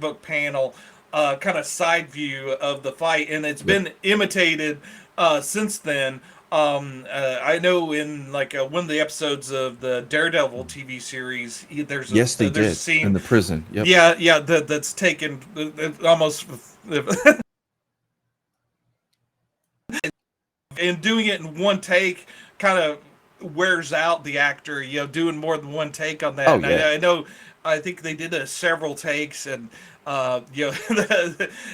book panel, kind of side view of the fight, and it's been imitated since then. I know in like one of the episodes of the Daredevil TV series, there's a scene in the prison. Yep. Yeah, that's taken almost. And doing it in one take kind of wears out the actor, doing more than one take on that. Oh, yeah. I think they did several takes, and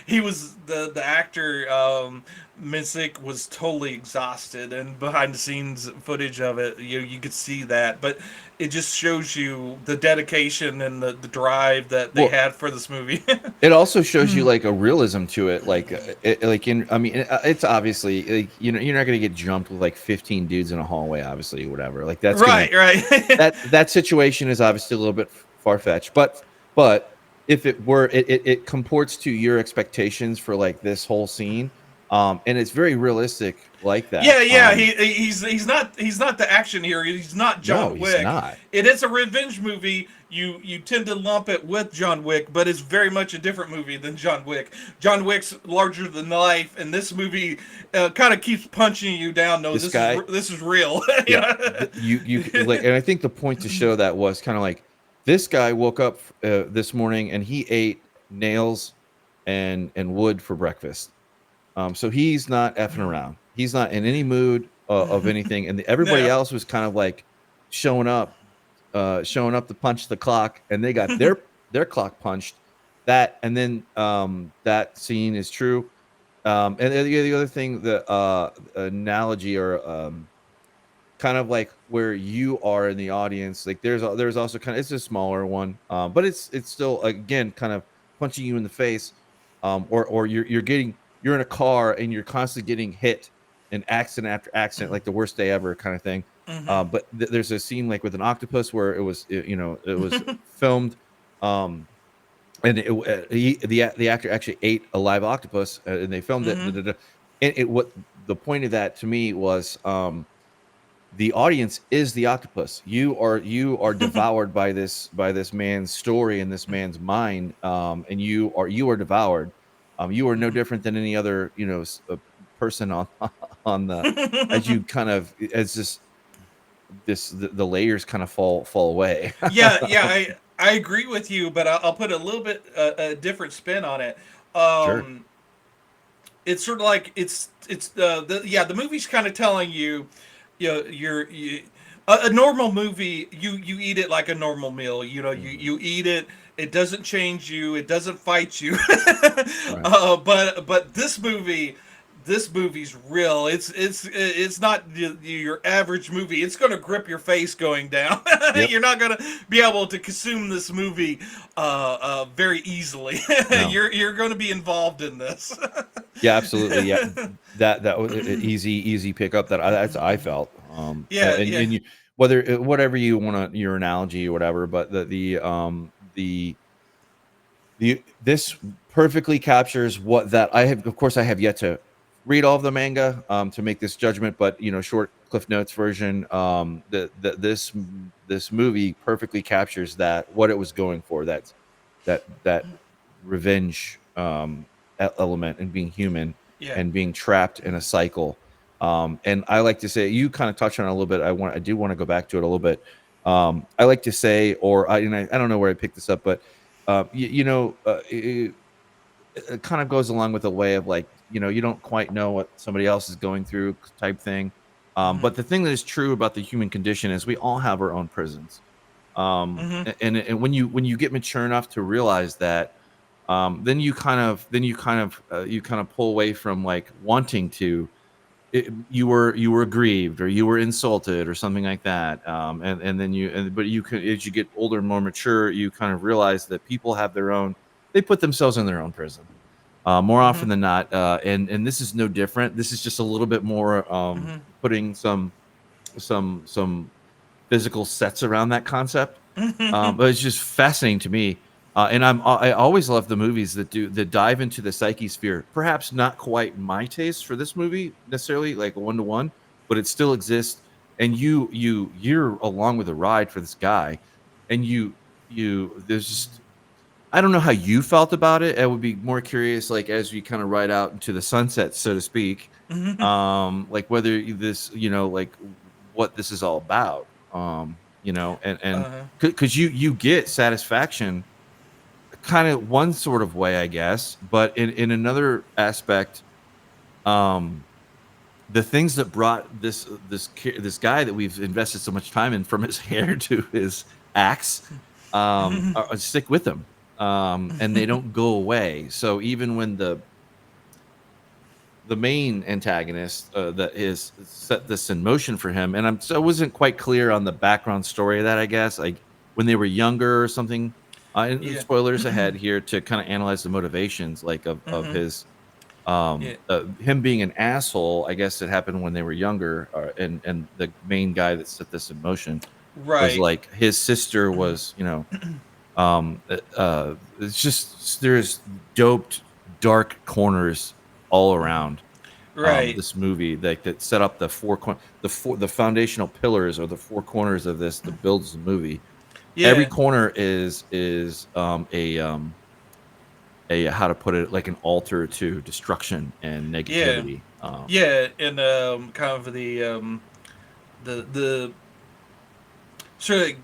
he was the actor. Min-sik was totally exhausted, and behind the scenes footage of it, you could see that. But it just shows you the dedication and the drive that they had for this movie. It also shows you like a realism to it, it's obviously like, you're not going to get jumped with like 15 dudes in a hallway, obviously, or whatever. Like that's right. that situation is obviously a little bit far-fetched, but if it were, it comports to your expectations for like this whole scene. And it's very realistic like Yeah, that. yeah, he's not the action hero. He's not No, John he's Wick. not. It is a revenge movie. You tend to lump it with John Wick, but it's very much a different movie than John Wick. John Wick's larger than life, and this movie kind of keeps punching you down. No, This guy, this is real. yeah, like, and I think the point to show that was kind of like this guy woke up this morning and he ate nails and wood for breakfast. So he's not effing around. He's not in any mood of anything, and everybody No. else was kind of like showing up, showing up to punch the clock, and they got their clock punched. That and then that scene is true. And the other thing, the analogy or kind of like where you are in the audience, like there's also kind of, it's a smaller one, but it's still again kind of punching you in the face, or you're in a car and you're constantly getting hit in accident after accident, like the worst day ever kind of thing. Hmm. But there's a scene like with an octopus where it was filmed, um and the actor actually ate a live octopus, and they filmed it. Hmm. And what the point of that to me was, the audience is the octopus. You are devoured by this man's story and this man's mind, and you are devoured. You are no different than any other person on on the as you kind of as the layers kind of fall away. Yeah, yeah, I agree with you, but I'll put a little bit a different spin on it. Sure. Um, it's sort of like the movie's kind of telling you, a normal movie, you eat it like a normal meal. You eat it. It doesn't change you. It doesn't fight you. Right. But this movie's real. It's not your average movie. It's going to grip your face going down. Yep. You're not going to be able to consume this movie very easily. No. You're going to be involved in this. Yeah, absolutely. Yeah, that was an easy pickup that's I felt. Yeah, yeah. And you, whatever you want to your analogy or whatever, but the this perfectly captures what that I have. Of course, I have yet to read all of the manga to make this judgment, but short Cliff Notes version. This movie perfectly captures that what it was going for. That revenge element and being human Yeah. and being trapped in a cycle. And I like to say, you kind of touched on it a little bit. I do want to go back to it a little bit. I like to say, or I don't know where I picked this up, but it kind of goes along with the way of like, you don't quite know what somebody else is going through type thing. Hmm. But the thing that is true about the human condition is we all have our own prisons. Hmm. And when you get mature enough to realize that, then you kind of pull away from like wanting to. You were aggrieved or you were insulted or something like that, and then but you can, as you get older and more mature, you kind of realize that people have their own, they put themselves in their own prison, more Hmm. often than not, and this is no different. This is just a little bit more, putting some physical sets around that concept. Hmm. But it's just fascinating to me. And I always love the movies that dive into the psyche sphere. Perhaps not quite my taste for this movie necessarily, like a 1-to-1, but it still exists. And you're along with a ride for this guy, and there's just, I don't know how you felt about it. I would be more curious, like as we kind of ride out into the sunset, so to speak, Hmm. like whether this, like what this is all about, and Uh, because you get satisfaction kind of one sort of way, I guess, but in another aspect, um, the things that brought this guy that we've invested so much time in, from his hair to his axe, stick with him, and they don't go away. So even when the main antagonist that is set this in motion for him, and I wasn't quite clear on the background story of that, I guess, like when they were younger or something. And yeah. spoilers ahead here to kind of analyze the motivations, like of Hmm. his Yeah. him being an asshole. I guess it happened when they were younger, and the main guy that set this in motion was Right. like his sister was, it's just there's doped dark corners all Hmm. around. Right. this movie that set up the foundational pillars or the four corners of this that builds the movie. Every Yeah. corner is a how to put it, like an altar to destruction and Yeah. negativity. Yeah. And kind of the sort of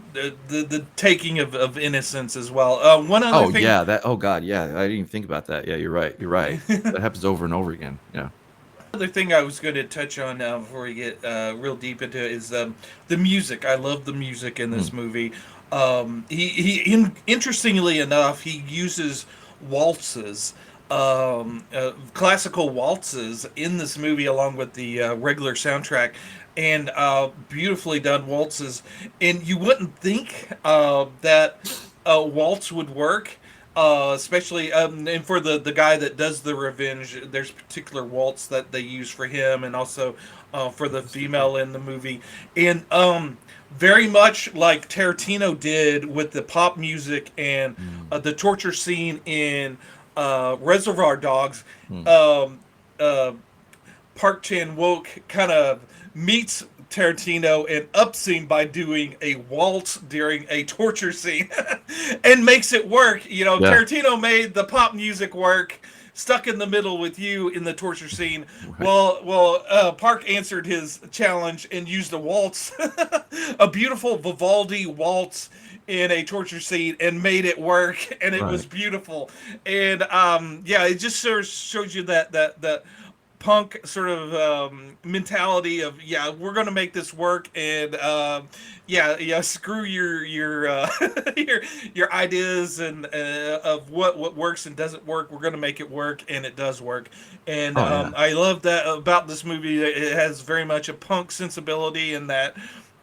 the taking of innocence as well. One other Oh thing. yeah, that. Oh god, yeah. I didn't even think about that. Yeah, you're right. You're right. That happens over and over again. Yeah. Other thing I was going to touch on before we get real deep into it is the music. I love the music in Hmm. this movie. Interestingly enough, he uses waltzes, classical waltzes in this movie along with the regular soundtrack, and beautifully done waltzes. And you wouldn't think that a waltz would work, especially and for the guy that does the revenge, there's particular waltz that they use for him, and also for the female in the movie, and very much like Tarantino did with the pop music and Mm. the torture scene in Reservoir Dogs. Mm. Um, uh, Park Chan-wook kind of meets Tarantino and ups him by doing a waltz during a torture scene and makes it work. You know, Yeah. Tarantino made the pop music work, stuck in the middle with you in the torture scene. Right. Park answered his challenge and used a waltz, a beautiful Vivaldi waltz in a torture scene, and made it work, and it was Right. beautiful. And yeah, it just sort of shows you that punk sort of mentality of, yeah, we're gonna make this work, and yeah, screw your your ideas and of what works and doesn't work. We're gonna make it work, and it does work. And Oh yeah. I love that about this movie. It has very much a punk sensibility, in that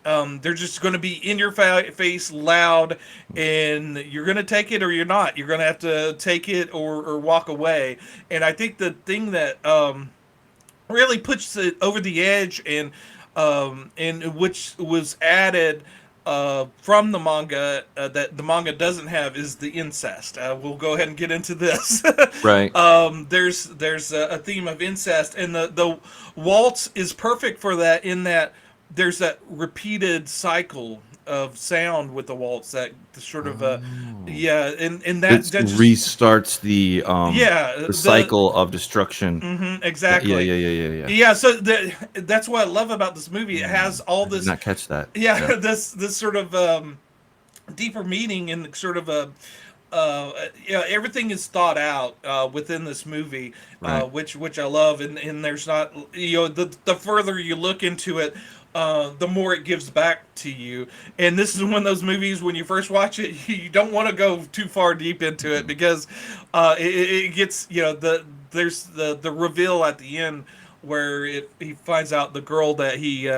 they're just going to be in your face, loud, and you're going to take it or you're not. You're going to have to take it or walk away. And I think the thing that really puts it over the edge, and which was added from the manga, that the manga doesn't have, is the incest. We'll go ahead and get into this. Right. There's a theme of incest, and the waltz is perfect for that, in that there's that repeated cycle of sound with the waltz, that sort of Oh. yeah, and It that just, restarts yeah, the cycle of destruction. Yeah, exactly. yeah, yeah, yeah, yeah. Yeah, so that's what I love about this movie. It has all I did this, not catch that. yeah, Yeah. this sort of deeper meaning, and sort of a yeah, everything is thought out within this movie, Right. which I love, and there's not, the further you look into it, the more it gives back to you. And this is one of those movies, when you first watch it, you don't want to go too far deep into it, because it gets, there's the reveal at the end, where he finds out the girl that he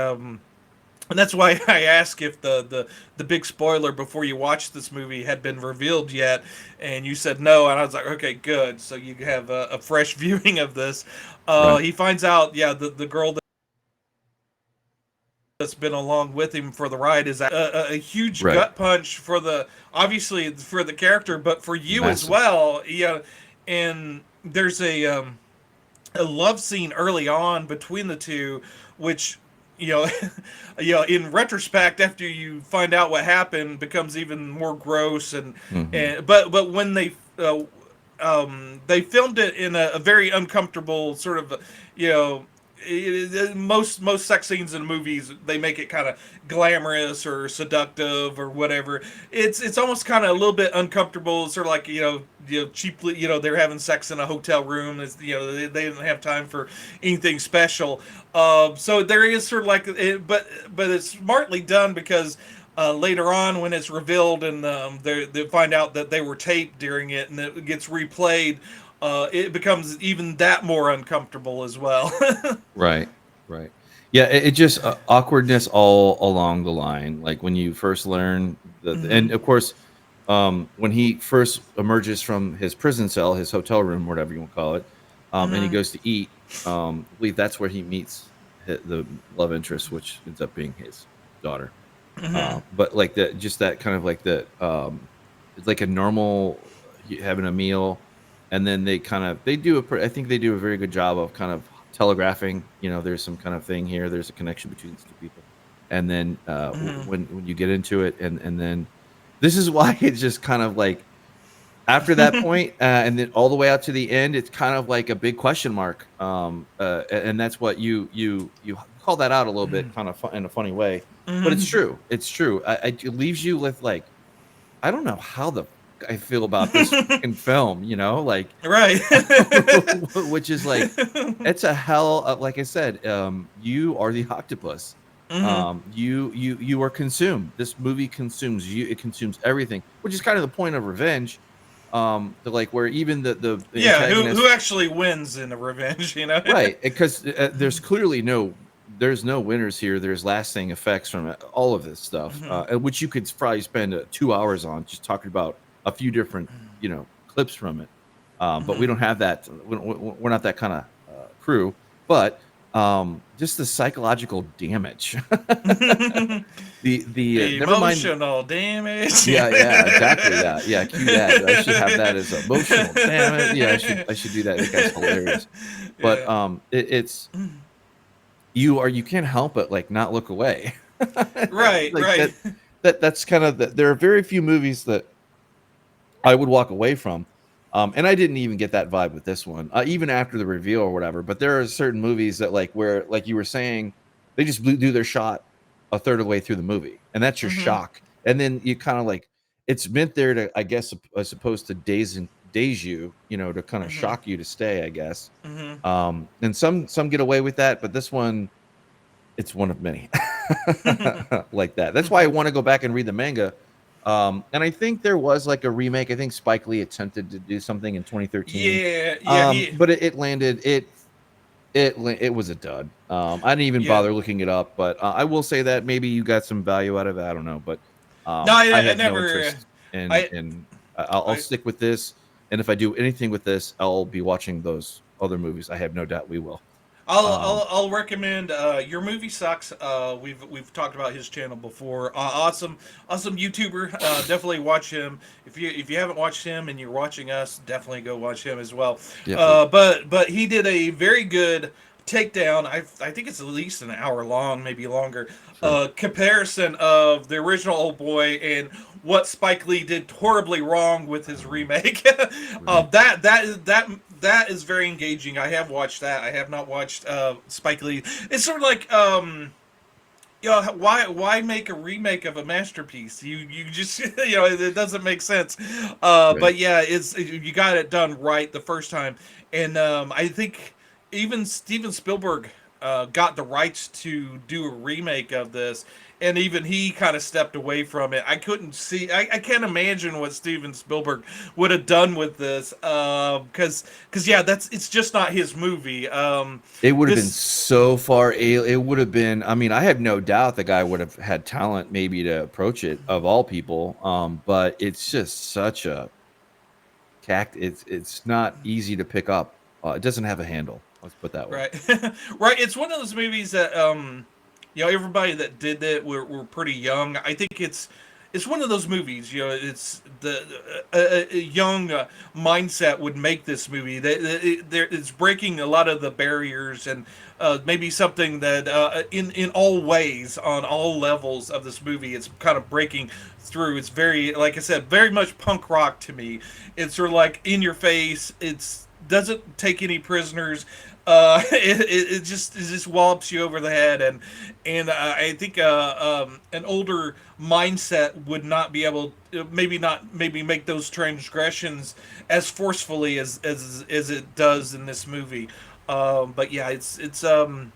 and that's why I ask if the big spoiler before you watch this movie had been revealed yet, and you said no, and I was like, okay, good. So you have a fresh viewing of this. Right. He finds out, yeah, the girl that's been along with him for the ride is a huge Right. gut punch for obviously for the character, but for you as Massive. well. Yeah, and there's a love scene early on between the two, which, you know, in retrospect, after you find out what happened, becomes even more gross. And Hmm. and but when they filmed it in a very uncomfortable sort of, you know. Most sex scenes in movies, they make it kind of glamorous or seductive or whatever. It's almost kind of a little bit uncomfortable, sort of like, cheaply, they're having sex in a hotel room. They didn't have time for anything special. So there is sort of like but it's smartly done, because later on, when it's revealed, and they find out that they were taped during it, and it gets replayed, it becomes even that more uncomfortable as well. Right. Right. Yeah. It just awkwardness all along the line. Like when you first learn Hmm. and of course, when he first emerges from his prison cell, his hotel room, whatever you want to call it, and he Hmm. goes to eat, I believe that's where he meets the love interest, which ends up being his daughter. Hmm. But like just that kind of like it's like a normal having a meal, and then they do I think they do a very good job of kind of telegraphing, there's some kind of thing here. There's a connection between these two people, and then Mhm. when you get into it, and then this is why it's just kind of like after that point, and then all the way out to the end, it's kind of like a big question mark. And that's what you call that out a little bit, kind of in a funny way, but it's Mhm. true. It's true. It leaves you with like, I don't know how the I feel about this fucking film, like, Right. which is like, it's a hell of, like I said, you are the octopus. Mhm. You are consumed. This movie consumes you. It consumes everything, which is kind of the point of revenge. Like where even the Yeah, who antagonist, actually wins in the revenge, you know? right? Because there's clearly there's no winners here. There's lasting effects from all of this stuff, Mhm. which you could probably spend 2 hours on just talking about a few different clips from it. But we Mhm. don't have that. We're not that kind of crew. But just the psychological damage. The never mind. Emotional damage. Yeah, exactly that. Yeah, cue that. I should have that as emotional. Damn it. Yeah, I should do that. That guy's hilarious. But Yeah. it's you can't help but like not look away. Right, Like right. that's kind of there are very few movies that I would walk away from. And I didn't even get that vibe with this one, even after the reveal or whatever. But there are certain movies that, like, where, like you were saying, they just do their shot a third of the way through the movie, and that's your Mhm. shock. And then you kind of like it's meant there to, I guess, as opposed to daze you, to kind of Mhm. shock you to stay, I guess. Mhm. And some get away with that, but this one, it's one of many like that. That's why I Mhm. want to go back and read the manga. And I think there was like a remake. I think Spike Lee attempted to do something in 2013. Yeah, yeah, he But it landed it was a dud. I didn't even yeah. bother looking it up, but I will say that maybe you got some value out of it. I don't know, but No, I I have no never interest in I I'll I stick with this. And if I do anything with this, I'll be watching those other movies. I have no doubt we will. Um, I'll recommend Your Movie Sucks. We've talked about his channel before. Awesome YouTuber. Definitely watch him. If you haven't watched him and you're watching us, definitely go watch him as well. yeah, please. But he did a very good takedown. I think it's at least an hour long, maybe longer. Sure. Comparison of the original Old Boy and what Spike Lee did horribly wrong with his remake. Right. That is very engaging. I have watched that. I have not watched Spike Lee. It's sort of like why make a remake of a masterpiece? You just it doesn't make sense. Right. But yeah, it's you got it done right the first time, and I think even Steven Spielberg got the rights to do a remake of this, and even he kind of stepped away from it. I couldn't see. I can't imagine what Steven Spielberg would have done with this, because yeah, it's just not his movie. It would have been This so far. It would have been. I mean, I have no doubt the guy would have had talent, maybe to approach it of all people. But it's just such a It's not easy to pick up. It doesn't have a handle. Let's put it that way. Right, right. It's one of those movies that everybody that did it were pretty young. I think it's one of those movies. It's a young mindset would make this movie. It's breaking a lot of the barriers and maybe something that in all ways on all levels of this movie, it's kind of breaking through. It's very, like I said, very much punk rock to me. It's sort of like in your face. It's doesn't take any prisoners. It just wallops you over the head, and I think an older mindset would not be able, maybe make those transgressions as forcefully as it does in this movie. But yeah, it's and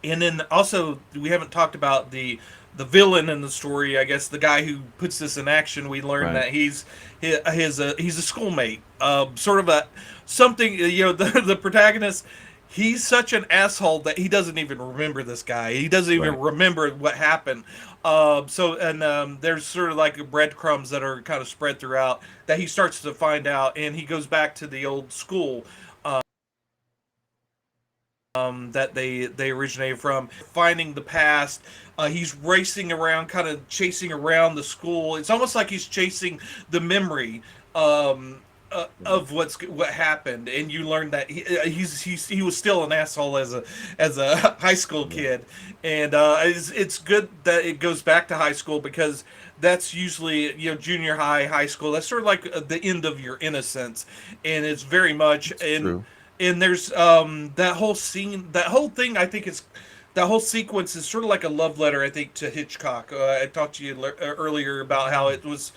then also we haven't talked about the villain in the story. I guess the guy who puts this in action. We learn Right. that he's a schoolmate, sort of a something. The protagonist. He's such an asshole that he doesn't even remember this guy. He doesn't even Right. remember what happened. There's sort of like breadcrumbs that are kind of spread throughout that he starts to find out, and he goes back to the old school that they originated from, finding the past. He's racing around, kind of chasing around the school. It's almost like he's chasing the memory. of what happened, and you learn that he was still an asshole as a high school Yeah. kid, and it's good that it goes back to high school because that's usually junior high, high school. That's sort of like the end of your innocence, and it's very much It's true. and there's that whole scene, that whole thing. I think it's that whole sequence is sort of like a love letter, I think, to Hitchcock. I talked to you earlier about how it was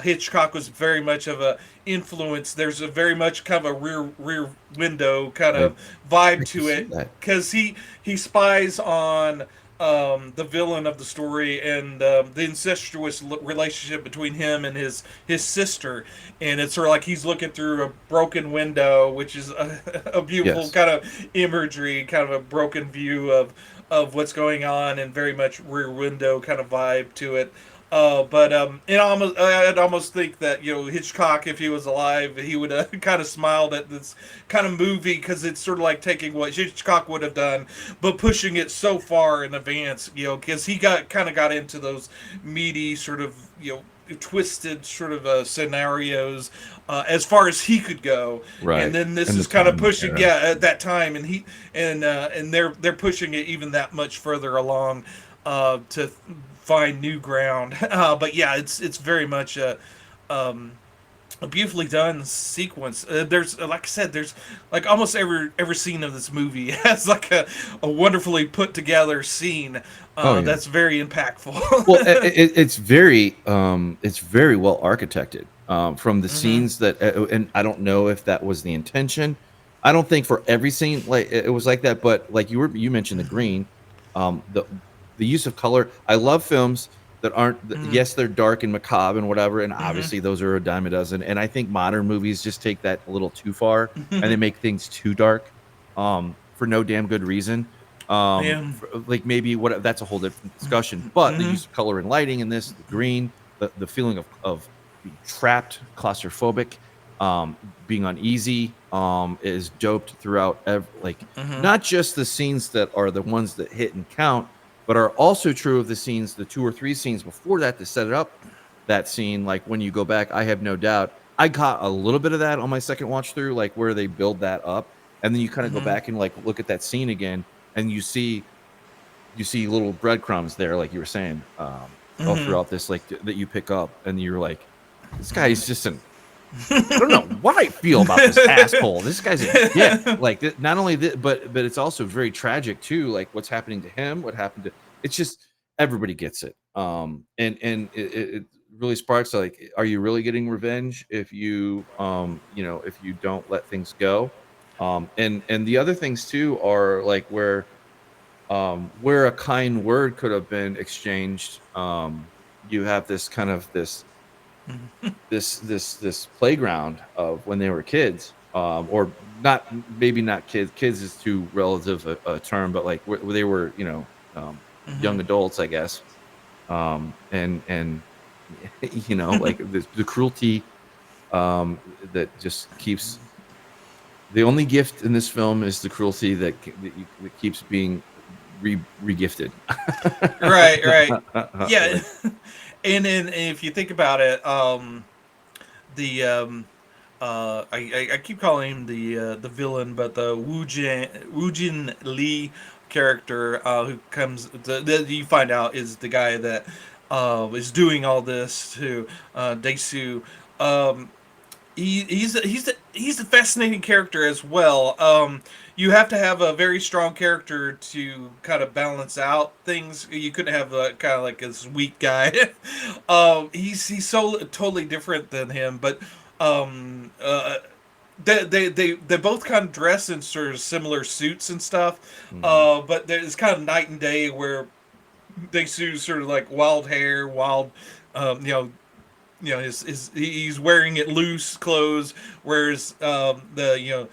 Hitchcock was very much of a influence. There's a very much kind of a rear window kind I of vibe I can to see it that. because he spies on the villain of the story and the incestuous relationship between him and his sister, and it's sort of like he's looking through a broken window, which is a beautiful Yes. kind of imagery, kind of a broken view of what's going on, and very much rear window kind of vibe to it. But I'd almost think that Hitchcock, if he was alive, he would have kind of smiled at this kind of movie because it's sort of like taking what Hitchcock would have done, but pushing it so far in advance. Because he got into those meaty sort of twisted sort of scenarios as far as he could go, and Right. then this And the is kind of time pushing, era. yeah, at that time, and they're pushing it even that much further along to find new ground. But yeah, it's very much a beautifully done sequence. There's like I said, there's like almost every scene of this movie has like a wonderfully put together scene Oh yeah. that's very Well, impactful. it's very well architected from the Hmm. scenes that, and I don't know if that was the intention. I don't think for every scene like it was like that, but like you mentioned the green, the use of color. I love films that aren't. Hmm. Yes, they're dark and macabre and whatever, and Hmm. obviously those are a dime a dozen. And I think modern movies just take that a little too far and they Hmm. make things too dark for no damn good reason. Yeah. Like maybe what that's a whole different discussion, but the Hmm. use of color and lighting in this, the green, the feeling of being trapped, claustrophobic, being uneasy, is doped throughout like Hmm. not just the scenes that are the ones that hit and count, but are also true of the scenes, the two or three scenes before that to set it up. That scene, like when you go back, I have no doubt I caught a little bit of that on my second watch through, like where they build that up, and then you kind of go Hmm. back and like look at that scene again, and you see little breadcrumbs there, like you were saying, all Hmm. throughout this, like that you pick up, and you're like, this guy is just an. I don't know what I feel about this asshole. This guy's a dick. Like not only that, but it's also very tragic too. Like what's happening to him, what happened to. It's just everybody gets it. And it really sparks like, are you really getting revenge if if you don't let things go? And the other things too are like where a kind word could have been exchanged. You have this kind of this playground of when they were kids, or not, maybe not kids is too relative a term, but like where they were, Hmm. young adults, I guess. And like the cruelty, that just keeps. The only gift in this film is the cruelty that keeps being regifted. Right, right. Yeah. Like, And if you think about it, the I keep calling him the villain, but the Woojin Lee character who comes that you find out is the guy that is doing all this to Daesu. Um, he's a fascinating character as well. You have to have a very strong character to kind of balance out things. You couldn't have kind of like this weak guy. He's so totally different than him, but um, uh, they both kind of dress in sort of similar suits and stuff. mhm. But there's kind of night and day where they see sort of like wild hair, wild, um, you know, he's wearing it loose clothes, whereas the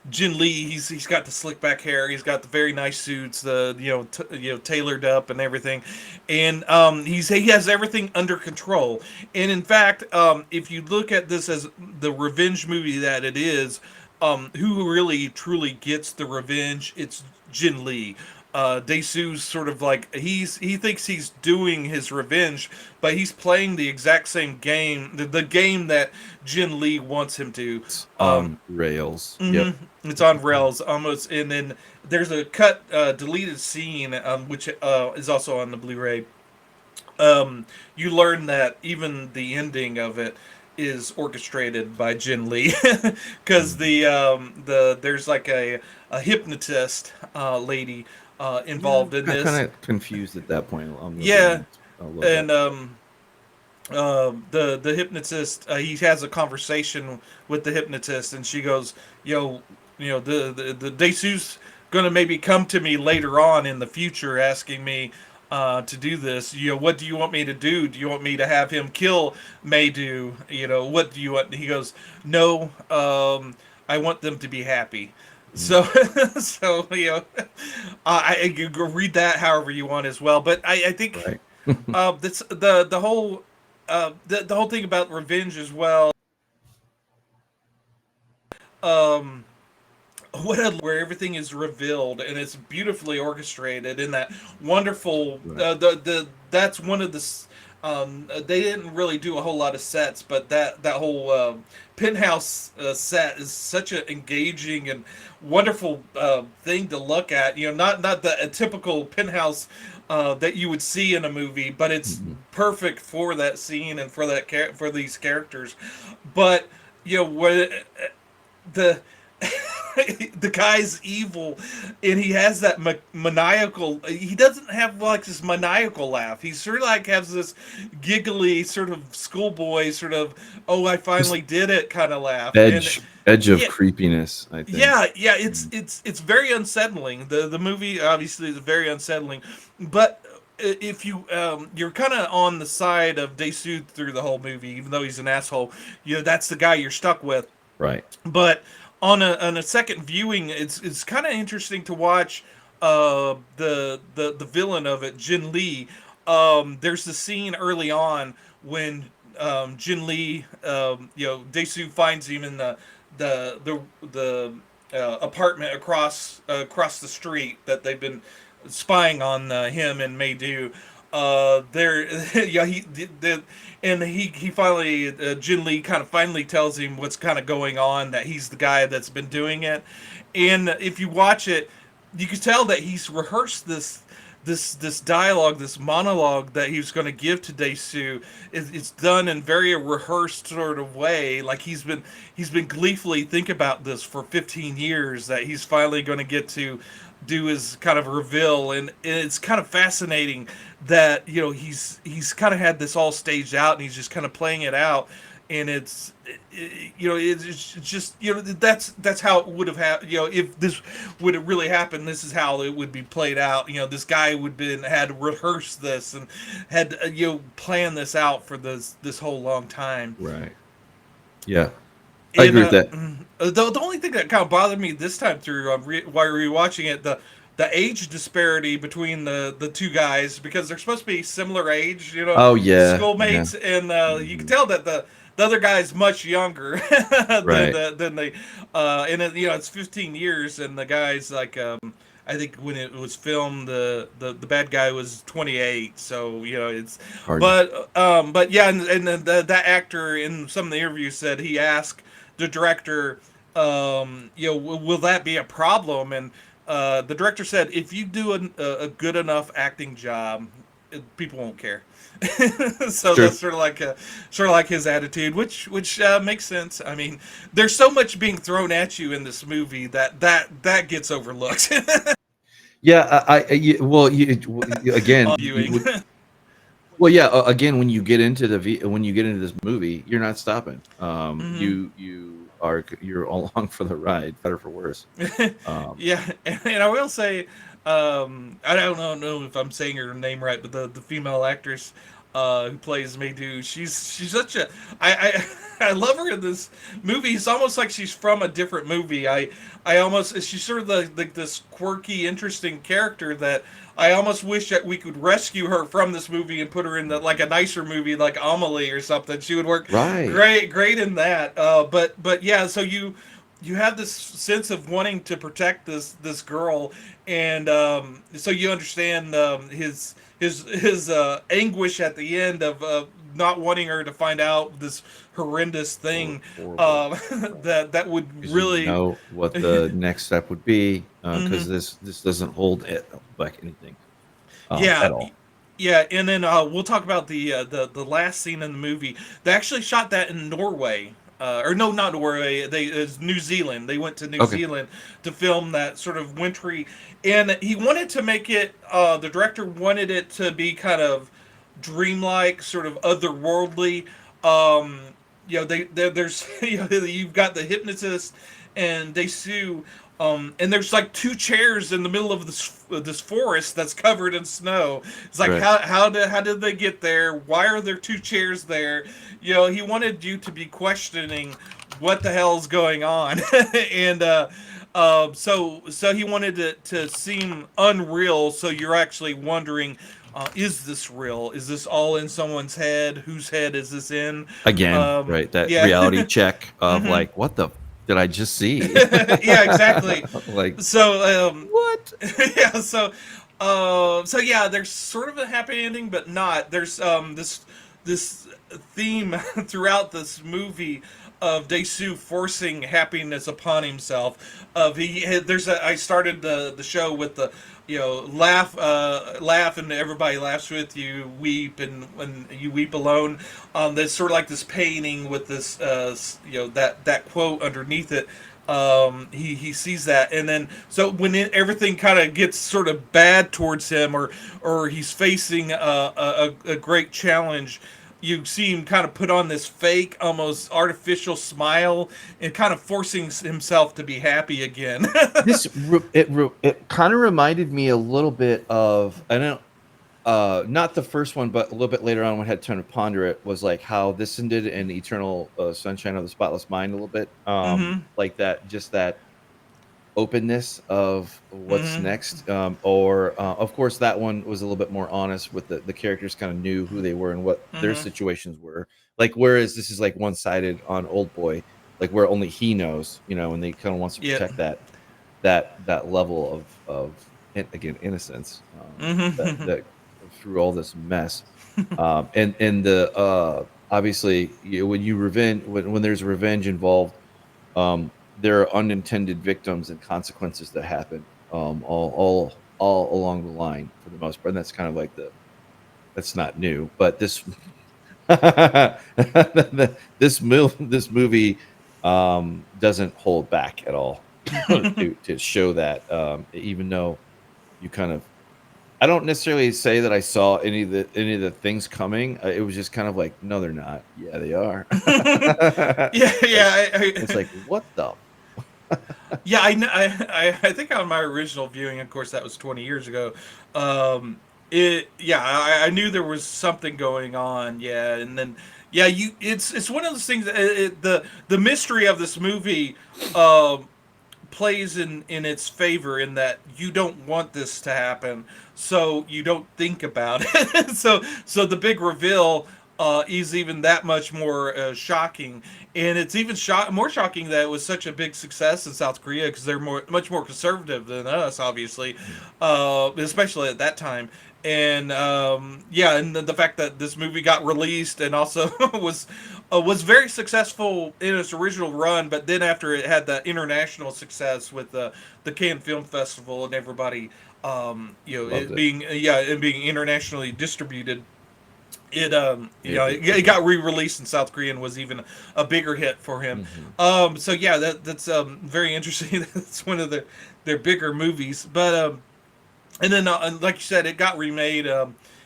Jin Lee he's got the slick back hair, he's got the very nice suits, the tailored up and everything, and he has everything under control. And in fact, if you look at this as the revenge movie that it is, who really truly gets the revenge? It's Jin Lee. Daesu's sort of like he thinks he's doing his revenge, but he's playing the exact same game, the game that Jin Lee wants him to. It's on rails. Yep. It's on rails almost, and then there's a deleted scene, which is also on the Blu-ray. You learn that even the ending of it is orchestrated by Jin Lee, because there's like a hypnotist lady involved in this. Kind of confused at that point. Yeah, and the hypnotist, he has a conversation with the hypnotist, and she goes, the Daesu's gonna maybe come to me later on in the future asking me to do this. What do you want me to do? Do you want me to have him kill Maydu? What do you want? He goes, no, I want them to be happy. So, you can read that however you want as well. But I think right. that's the whole the whole thing about revenge as well. Where everything is revealed and it's beautifully orchestrated in that wonderful right. That's one of the they didn't really do a whole lot of sets, but that whole penthouse set is such an engaging and wonderful thing to look at. Not the typical penthouse that you would see in a movie, but it's perfect for that scene and for that for these characters. But where the guy's evil, and he has that maniacal. He doesn't have like this maniacal laugh. He sort of like has this giggly sort of schoolboy sort of, oh, I finally did it kind of laugh. Edge of creepiness, I think. Yeah, it's very unsettling. The movie obviously is very unsettling, but if you're kind of on the side of Daesu through the whole movie, even though he's an asshole, that's the guy you're stuck with. Right. But on a second viewing, it's kind of interesting to watch the villain of it, Jin Lee. There's the scene early on when Jin Lee, Daesu finds him in the apartment across the street that they've been spying on him and Maydu. He finally Jin Lee kind of finally tells him what's kind of going on, that he's the guy that's been doing it. And if you watch it, you can tell that he's rehearsed this dialogue, this monologue that he was going to give to Daesu. It's done in very rehearsed sort of way, like he's been gleefully think about this for 15 years, that he's finally going to get to do his kind of reveal. And it's kind of fascinating that he's kind of had this all staged out and he's just kind of playing it out, and it's just that's how it would have happened. If this would have really happened, this is how it would be played out. This guy had rehearsed this and had planned this out for this whole long time. Right. Yeah. I agree with that. The only thing that kind of bothered me this time through while rewatching it, the age disparity between the two guys, because they're supposed to be similar age, Oh yeah, schoolmates, and you can tell that the other guy's much younger right. than they, and it's 15 years, and the guy's like, I think when it was filmed, the bad guy was 28, so it's hard. But yeah, and that actor in some of the interviews said he asked the director, will that be a problem? And the director said, if you do a good enough acting job, people won't care. So sure. That's sort of like his attitude, which makes sense. I mean, there's so much being thrown at you in this movie that gets overlooked. Yeah, again. Well, yeah. Again, when you get into this movie, you're not stopping. You're along for the ride, better for worse. Yeah, and I will say, I don't know if I'm saying her name right, but the female actress who plays Maydu, she's such a I love her in this movie. It's almost like she's from a different movie. She's sort of like this quirky, interesting character that I almost wish that we could rescue her from this movie and put her in like a nicer movie like Amelie or something. She would work great in that. But yeah, so you you have this sense of wanting to protect this girl, and so you understand his anguish at the end of not wanting her to find out this horrendous thing Horrible. that would Because you really. know what the next step would be. Because this doesn't hold it back anything Yeah, at all. yeah, and then we'll talk about the last scene in the movie. They actually shot that in Norway, or no, not Norway. It's New Zealand. They went to New Okay. Zealand to film that sort of wintry, and he wanted to make it. The director wanted it to be kind of dreamlike, sort of otherworldly. Um, there's you've got the hypnotist and Dae-soo, and there's like two chairs in the middle of this forest that's covered in snow. It's like Right. how did they get there? Why are there two chairs there? He wanted you to be questioning what the hell's going on, and so he wanted it to seem unreal. So you're actually wondering, is this real? Is this all in someone's head? Whose head is this in? Again, right? That Yeah. reality check of like, what the did I just see? Yeah, exactly. Like, So, what? yeah, so yeah, there's sort of a happy ending, but not. There's this theme throughout this movie of Dae-soo forcing happiness upon himself. I started the show with the laugh and everybody laughs with you, weep and when you weep alone. There's sort of like this painting with this that quote underneath it. He sees that, and then so when everything kind of gets sort of bad towards him, or he's facing a great challenge, you see him kind of put on this fake, almost artificial smile, and kind of forcing himself to be happy again. It kind of reminded me a little bit of, I don't not the first one, but a little bit later on when I had time to ponder it, was like how this ended in Eternal Sunshine of the Spotless Mind a little bit. Mm-hmm. Like that, just that openness of what's Mm-hmm. next. Or of course that one was a little bit more honest with the characters kind of knew who they were and what their Mm-hmm. situations were. Like whereas this is like one-sided on Oldboy, like where only he knows, and he kind of wants to Yeah. protect that level again innocence, Mm-hmm. that through all this mess. And the obviously when there's revenge involved, there are unintended victims and consequences that happen, all along the line for the most part. And that's kind of like that's not new, but this this movie doesn't hold back at all to show that, even though you kind of, I don't necessarily say that I saw any of the things coming. It was just kind of like, no, they're not. Yeah, they are. Yeah, Like yeah. it's like, what the? Yeah, I think on my original viewing, of course, that was 20 years ago. I knew there was something going on. Yeah, and then yeah, it's one of those things. The mystery of this movie plays in its favor in that you don't want this to happen, so you don't think about it. So the big reveal is even that much more shocking, and it's even more shocking that it was such a big success in South Korea because they're much more conservative than us, obviously, especially at that time. And yeah, and the fact that this movie got released and also was very successful in its original run, but then after it had the international success with the Cannes Film Festival and everybody, Loved it it. being internationally distributed, Made a big it difference. got re-released in South Korea and was even a bigger hit for him. Hmm. So yeah, that's very interesting. That's one of their bigger movies, but and then like you said, it got remade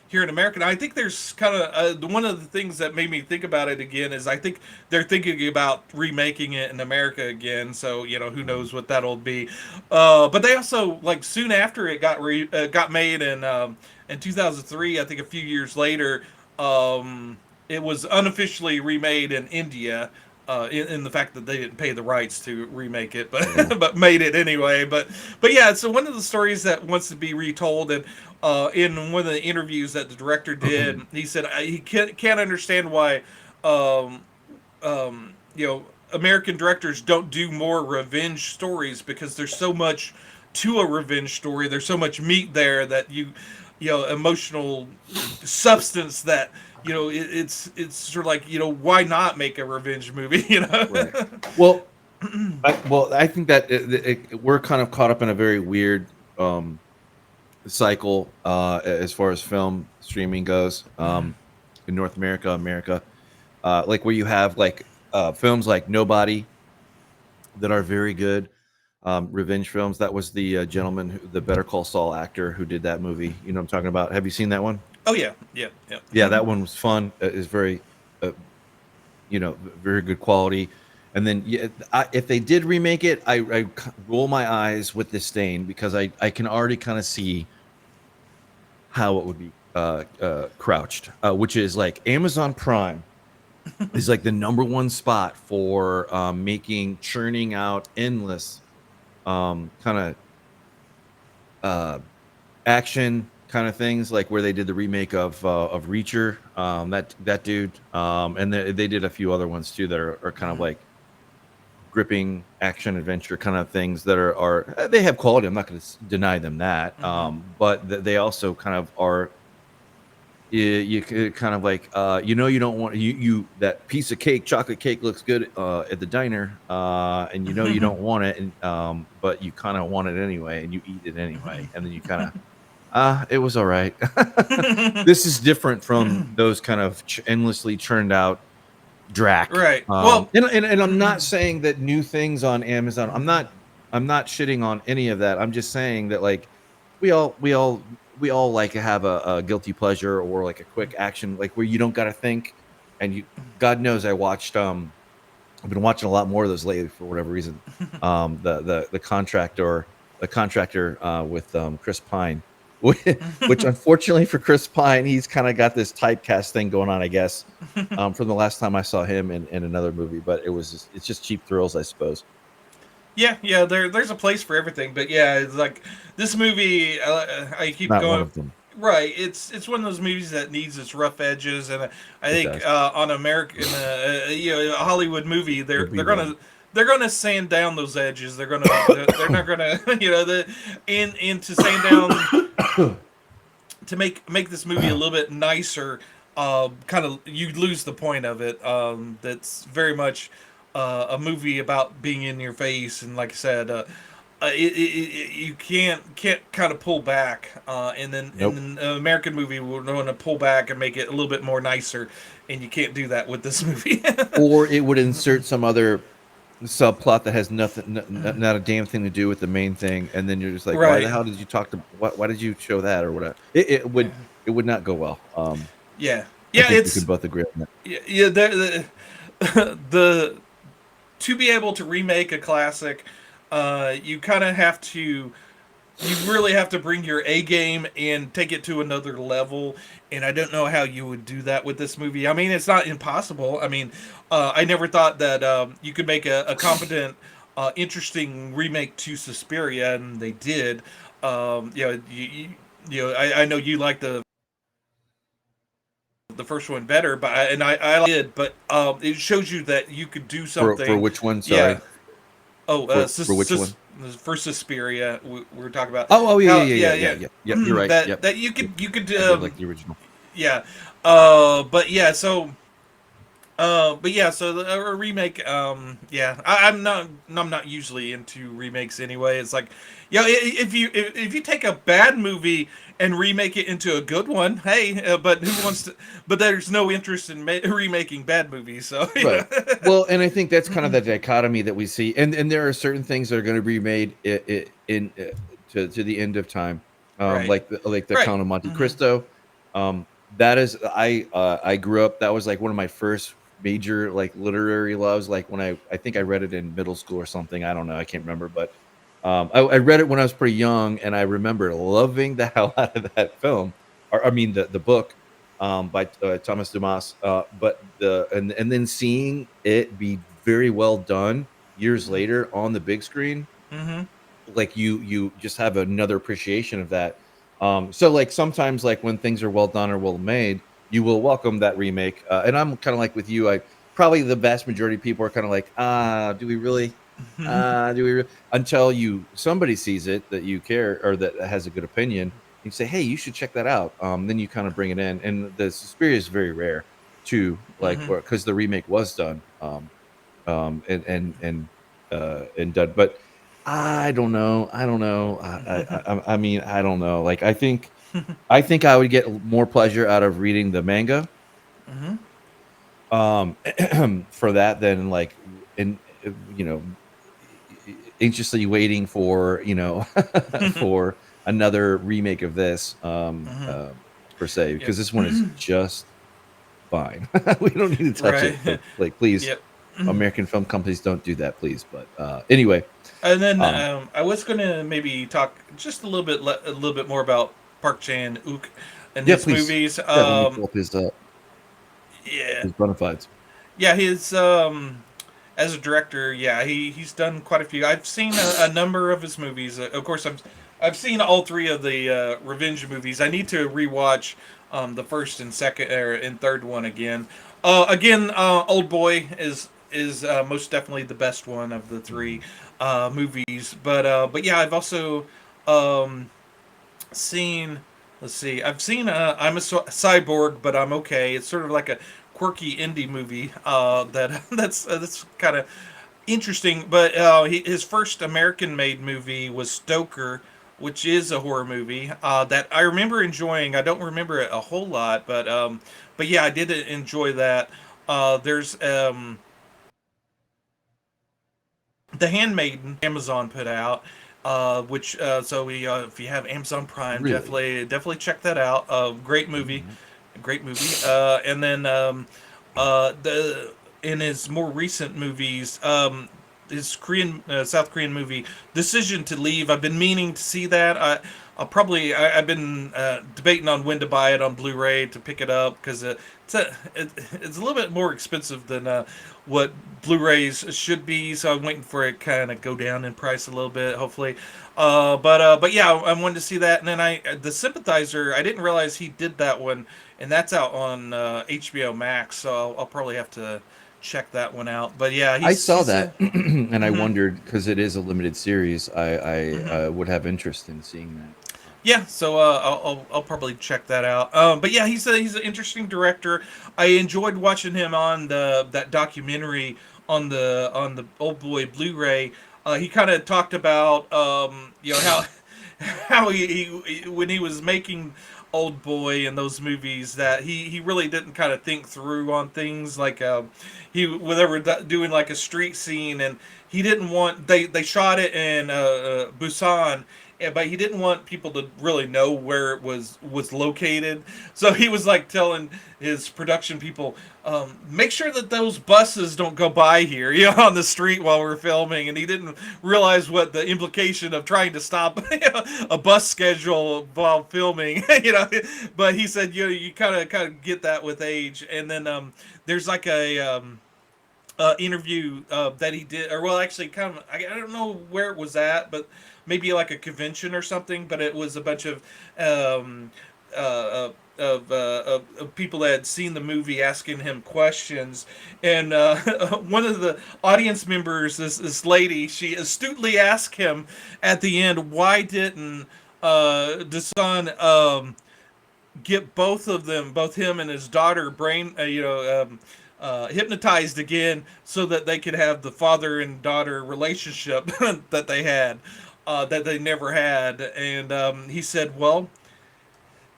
here in America. And I think there's kind of one of the things that made me think about it again is I think they're thinking about remaking it in America again. So who knows what that'll be. But they also like soon after it got made in 2003. I think a few years later, it was unofficially remade in India. In the fact that they didn't pay the rights to remake it, but Yeah. but made it anyway. But yeah, so one of the stories that wants to be retold, and in one of the interviews that the director did, he said he can't understand why, um, American directors don't do more revenge stories because there's so much to a revenge story. There's so much meat there that you know, emotional substance that it's sort of like, why not make a revenge movie? You know. Right. Well, I think that we're kind of caught up in a very weird cycle as far as film streaming goes in North America, like where you have like films like Nobody that are very good revenge films. That was the gentleman, the Better Call Saul actor who did that movie. You know what I'm talking about? Have you seen that one? Oh yeah, yeah, yeah. Yeah, that one was fun. Is very, uh, very good quality. And then if they did remake it, I roll my eyes with disdain because I can already kind of see how it would be crouched, which is like Amazon Prime is like the number one spot for churning out endless kind of action kind of things, like where they did the remake of Reacher, that dude, and they did a few other ones too that are kind of like gripping action adventure kind of things that are they have quality. I'm not going to deny them that, but they also kind of are. You kind of like you don't want you that piece of cake, chocolate cake looks good at the diner, and you don't want it, and but you kind of want it anyway, and you eat it anyway, and then you kind of it was all right. This is different from those kind of endlessly churned out drac. Right. Well, And I'm not saying that new things on Amazon. I'm not shitting on any of that. I'm just saying that like we all like to have a guilty pleasure or like a quick action, like where you don't got to think. And God knows I've been watching a lot more of those lately for whatever reason. The contractor with Chris Pine, which unfortunately for Chris Pine, he's kind of got this typecast thing going on, I guess, from the last time I saw him in another movie. But it's just cheap thrills, I suppose. yeah. There's a place for everything, but yeah, it's like this movie. I keep Not one going. of them. Right, it's one of those movies that needs its rough edges, and I It think does. on American, a Hollywood movie, they're gonna sand down those edges. They're not gonna and to sand down to make this movie a little bit nicer. Kind of you lose the point of it. That's very much a movie about being in your face, and like I said, you can't kind of pull back, Nope. and then an American movie will want to pull back and make it a little bit more nicer, and you can't do that with this movie. Or it would insert some other subplot that has nothing, not a damn thing to do with the main thing, and then you're just like, why the Right. hell did you why did you show that or whatever? It would not go well. Yeah, I yeah. think we could both agree on that. Yeah. The to be able to remake a classic, you kind of have to. You really have to bring your A game and take it to another level. And I don't know how you would do that with this movie. I mean, it's not impossible. I mean, I never thought that you could make a competent, interesting remake to Suspiria, and they did. I know you like the first one better, but I did. But it shows you that you could do something. For which one? Yeah. Sorry. Oh, For which one? For Suspiria, we were talking about. Oh yeah, How, yeah. Yep, you're right. That Yep. that you could I did like the original. yeah, but yeah, so a remake, yeah, I'm not usually into remakes anyway. It's like, if you take a bad movie and remake it into a good one, hey, but who wants to? But there's no interest in remaking bad movies, so Right. Well, and I think that's kind of the dichotomy that we see, and there are certain things that are going to be made to the end of time, Right. like the Right. Count of Monte Cristo. That is, I grew up. That was like one of my first major like literary loves. Like when I think I read it in middle school or something. I don't know. I can't remember, but I read it when I was pretty young, and I remember loving the hell out of that film, or I mean the book by Thomas Dumas. But and then seeing it be very well done years later on the big screen, Mm-hmm. like you just have another appreciation of that. So like sometimes like when things are well done or well made, you will welcome that remake. And I'm kind of like with you. probably the vast majority of people are kind of like, do we really? Until somebody sees it that you care or that has a good opinion, you say, hey, you should check that out. Then you kind of bring it in, and the Suspiria is very rare too, like because the remake was done, and done. But I don't know. I mean, I don't know. Like, I think I would get more pleasure out of reading the manga, for that than like in you know anxiously waiting for for another remake of this, per se, Yep. because this one is just fine. We don't need to touch Right. it. Like, please, Yep. American film companies, don't do that, please. But anyway, And then um, I was gonna maybe talk just a little bit more about Park Chan-wook and yeah, his please, movies. yeah. Let me pull up Yeah, his bona fides. yeah, his as a director, yeah, he's done quite a few. I've seen a number of his movies. Of course, I've seen all three of the revenge movies. I need to rewatch the first and second and third one again. Oldboy is most definitely the best one of the three movies. But yeah, I've also um, seen. Let's see. I've seen I'm a Cyborg, but I'm okay. It's sort of like a quirky indie movie that's kind of interesting. But his first American-made movie was Stoker, which is a horror movie that I remember enjoying. I don't remember it a whole lot, but yeah, I did enjoy that. There's The Handmaiden Amazon put out, which so we if you have Amazon Prime, Really? definitely check that out. Mhm. Great movie. And then the in his more recent movies, his South Korean movie Decision to Leave. I've been meaning to see that. I've been debating on when to buy it on Blu-ray to pick it up because it's a little bit more expensive than what Blu-rays should be. So I'm waiting for it kind of go down in price a little bit, hopefully. But yeah, I wanted to see that. And then the Sympathizer. I didn't realize he did that one, and that's out on HBO Max. So I'll probably have to check that one out. But yeah, I saw he's that and I mhm, wondered because it is a limited series. mhm. I would have interest in seeing that. Yeah, so I'll probably check that out. But yeah, he's an interesting director. I enjoyed watching him on that documentary on the Oldboy Blu-ray. He kind of talked about how how when he was making Oldboy and those movies that he really didn't kind of think through on things like when they were doing like a street scene and he didn't want they shot it in Busan, but he didn't want people to really know where it was located. So he was like telling his production people, make sure that those buses don't go by here, on the street while we're filming. And he didn't realize what the implication of trying to stop a bus schedule while filming, But he said, you kind of get that with age. And then there's like a interview that he did, or well, actually, kind of, I don't know where it was at, but maybe like a convention or something. But it was a bunch of people that had seen the movie asking him questions, and one of the audience members, this lady, she astutely asked him at the end, why didn't Dasan get both of them, both him and his daughter, hypnotized again, so that they could have the father and daughter relationship that they had, that they never had. And he said, well,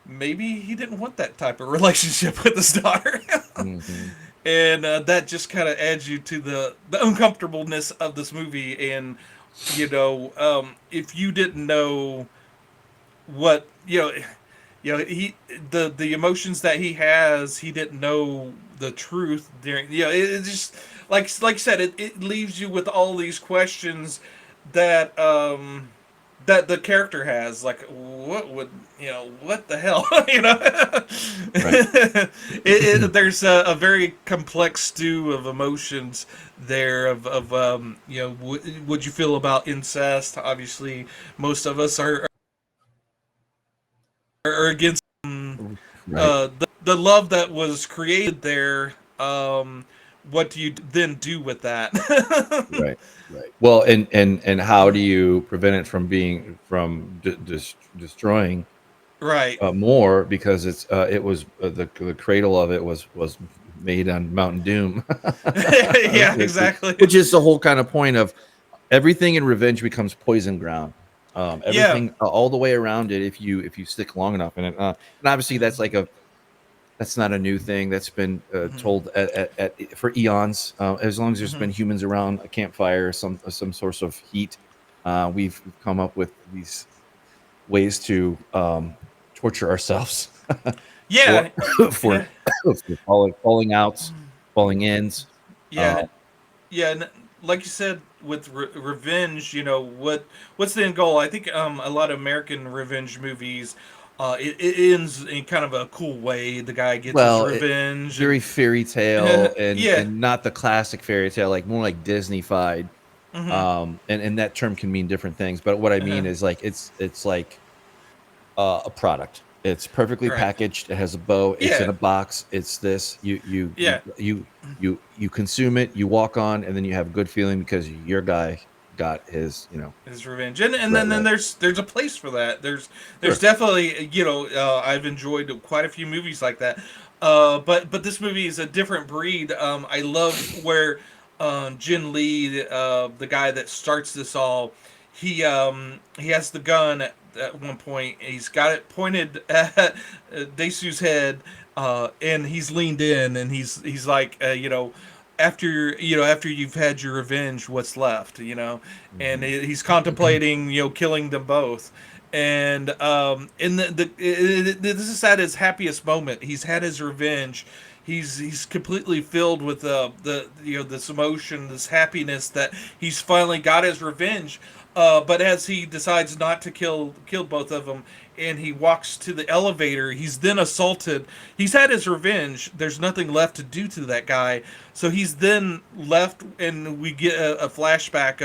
maybe he didn't want that type of relationship with his daughter. Hmm. And that just kind of adds you to the uncomfortableness of this movie. And if you didn't know what he the emotions that he has, he didn't know the truth during, it just like I said, it leaves you with all these questions that that the character has, like what would, what the hell, Right. there's a very complex stew of emotions there of would you feel about incest? Obviously most of us are against Right. the love that was created there, what do you then do with that? Right. Right. Well, and how do you prevent it from being destroying Right. more, because it was the cradle of it was made on Mountain Doom, Yeah, exactly. which is the whole kind of point of everything in revenge becomes poison ground. Yeah. Everything all the way around it, if you stick long enough in it, and obviously that's not a new thing. That's been Mhm. told for eons. As long as there's Mhm. been humans around a campfire, some source of heat, we've come up with these ways to torture ourselves for Yeah. for, Yeah. for falling outs, falling ins. Uh, Yeah. Yeah, and like you said with revenge, what's the end goal? I think a lot of American revenge movies, it ends in kind of a cool way. The guy gets his well, revenge, and very fairy tale, and yeah, and not the classic fairy tale, like more like Disney-fied. hmm And that term can mean different things, but what I uh mean is like it's like a product. It's perfectly right, packaged. It has a bow. It's in yeah, a box. It's this. yeah, You consume it. You walk on, and then you have a good feeling because your guy got his. his revenge, and Right, then right, there's a place for that. There's sure. definitely I've enjoyed quite a few movies like that. But this movie is a different breed. I love where Jin Lee, the guy that starts this all, he has the gun at one point. He's got it pointed at Daisu's head, and he's leaned in, and he's like, after you've had your revenge, what's left, and Hmm. he's contemplating, killing them both. And in this is at his happiest moment. He's had his revenge. He's completely filled with this emotion, this happiness that he's finally got his revenge. But as he decides not to kill both of them, and he walks to the elevator, he's then assaulted. He's had his revenge. There's nothing left to do to that guy, so he's then left, and we get a flashback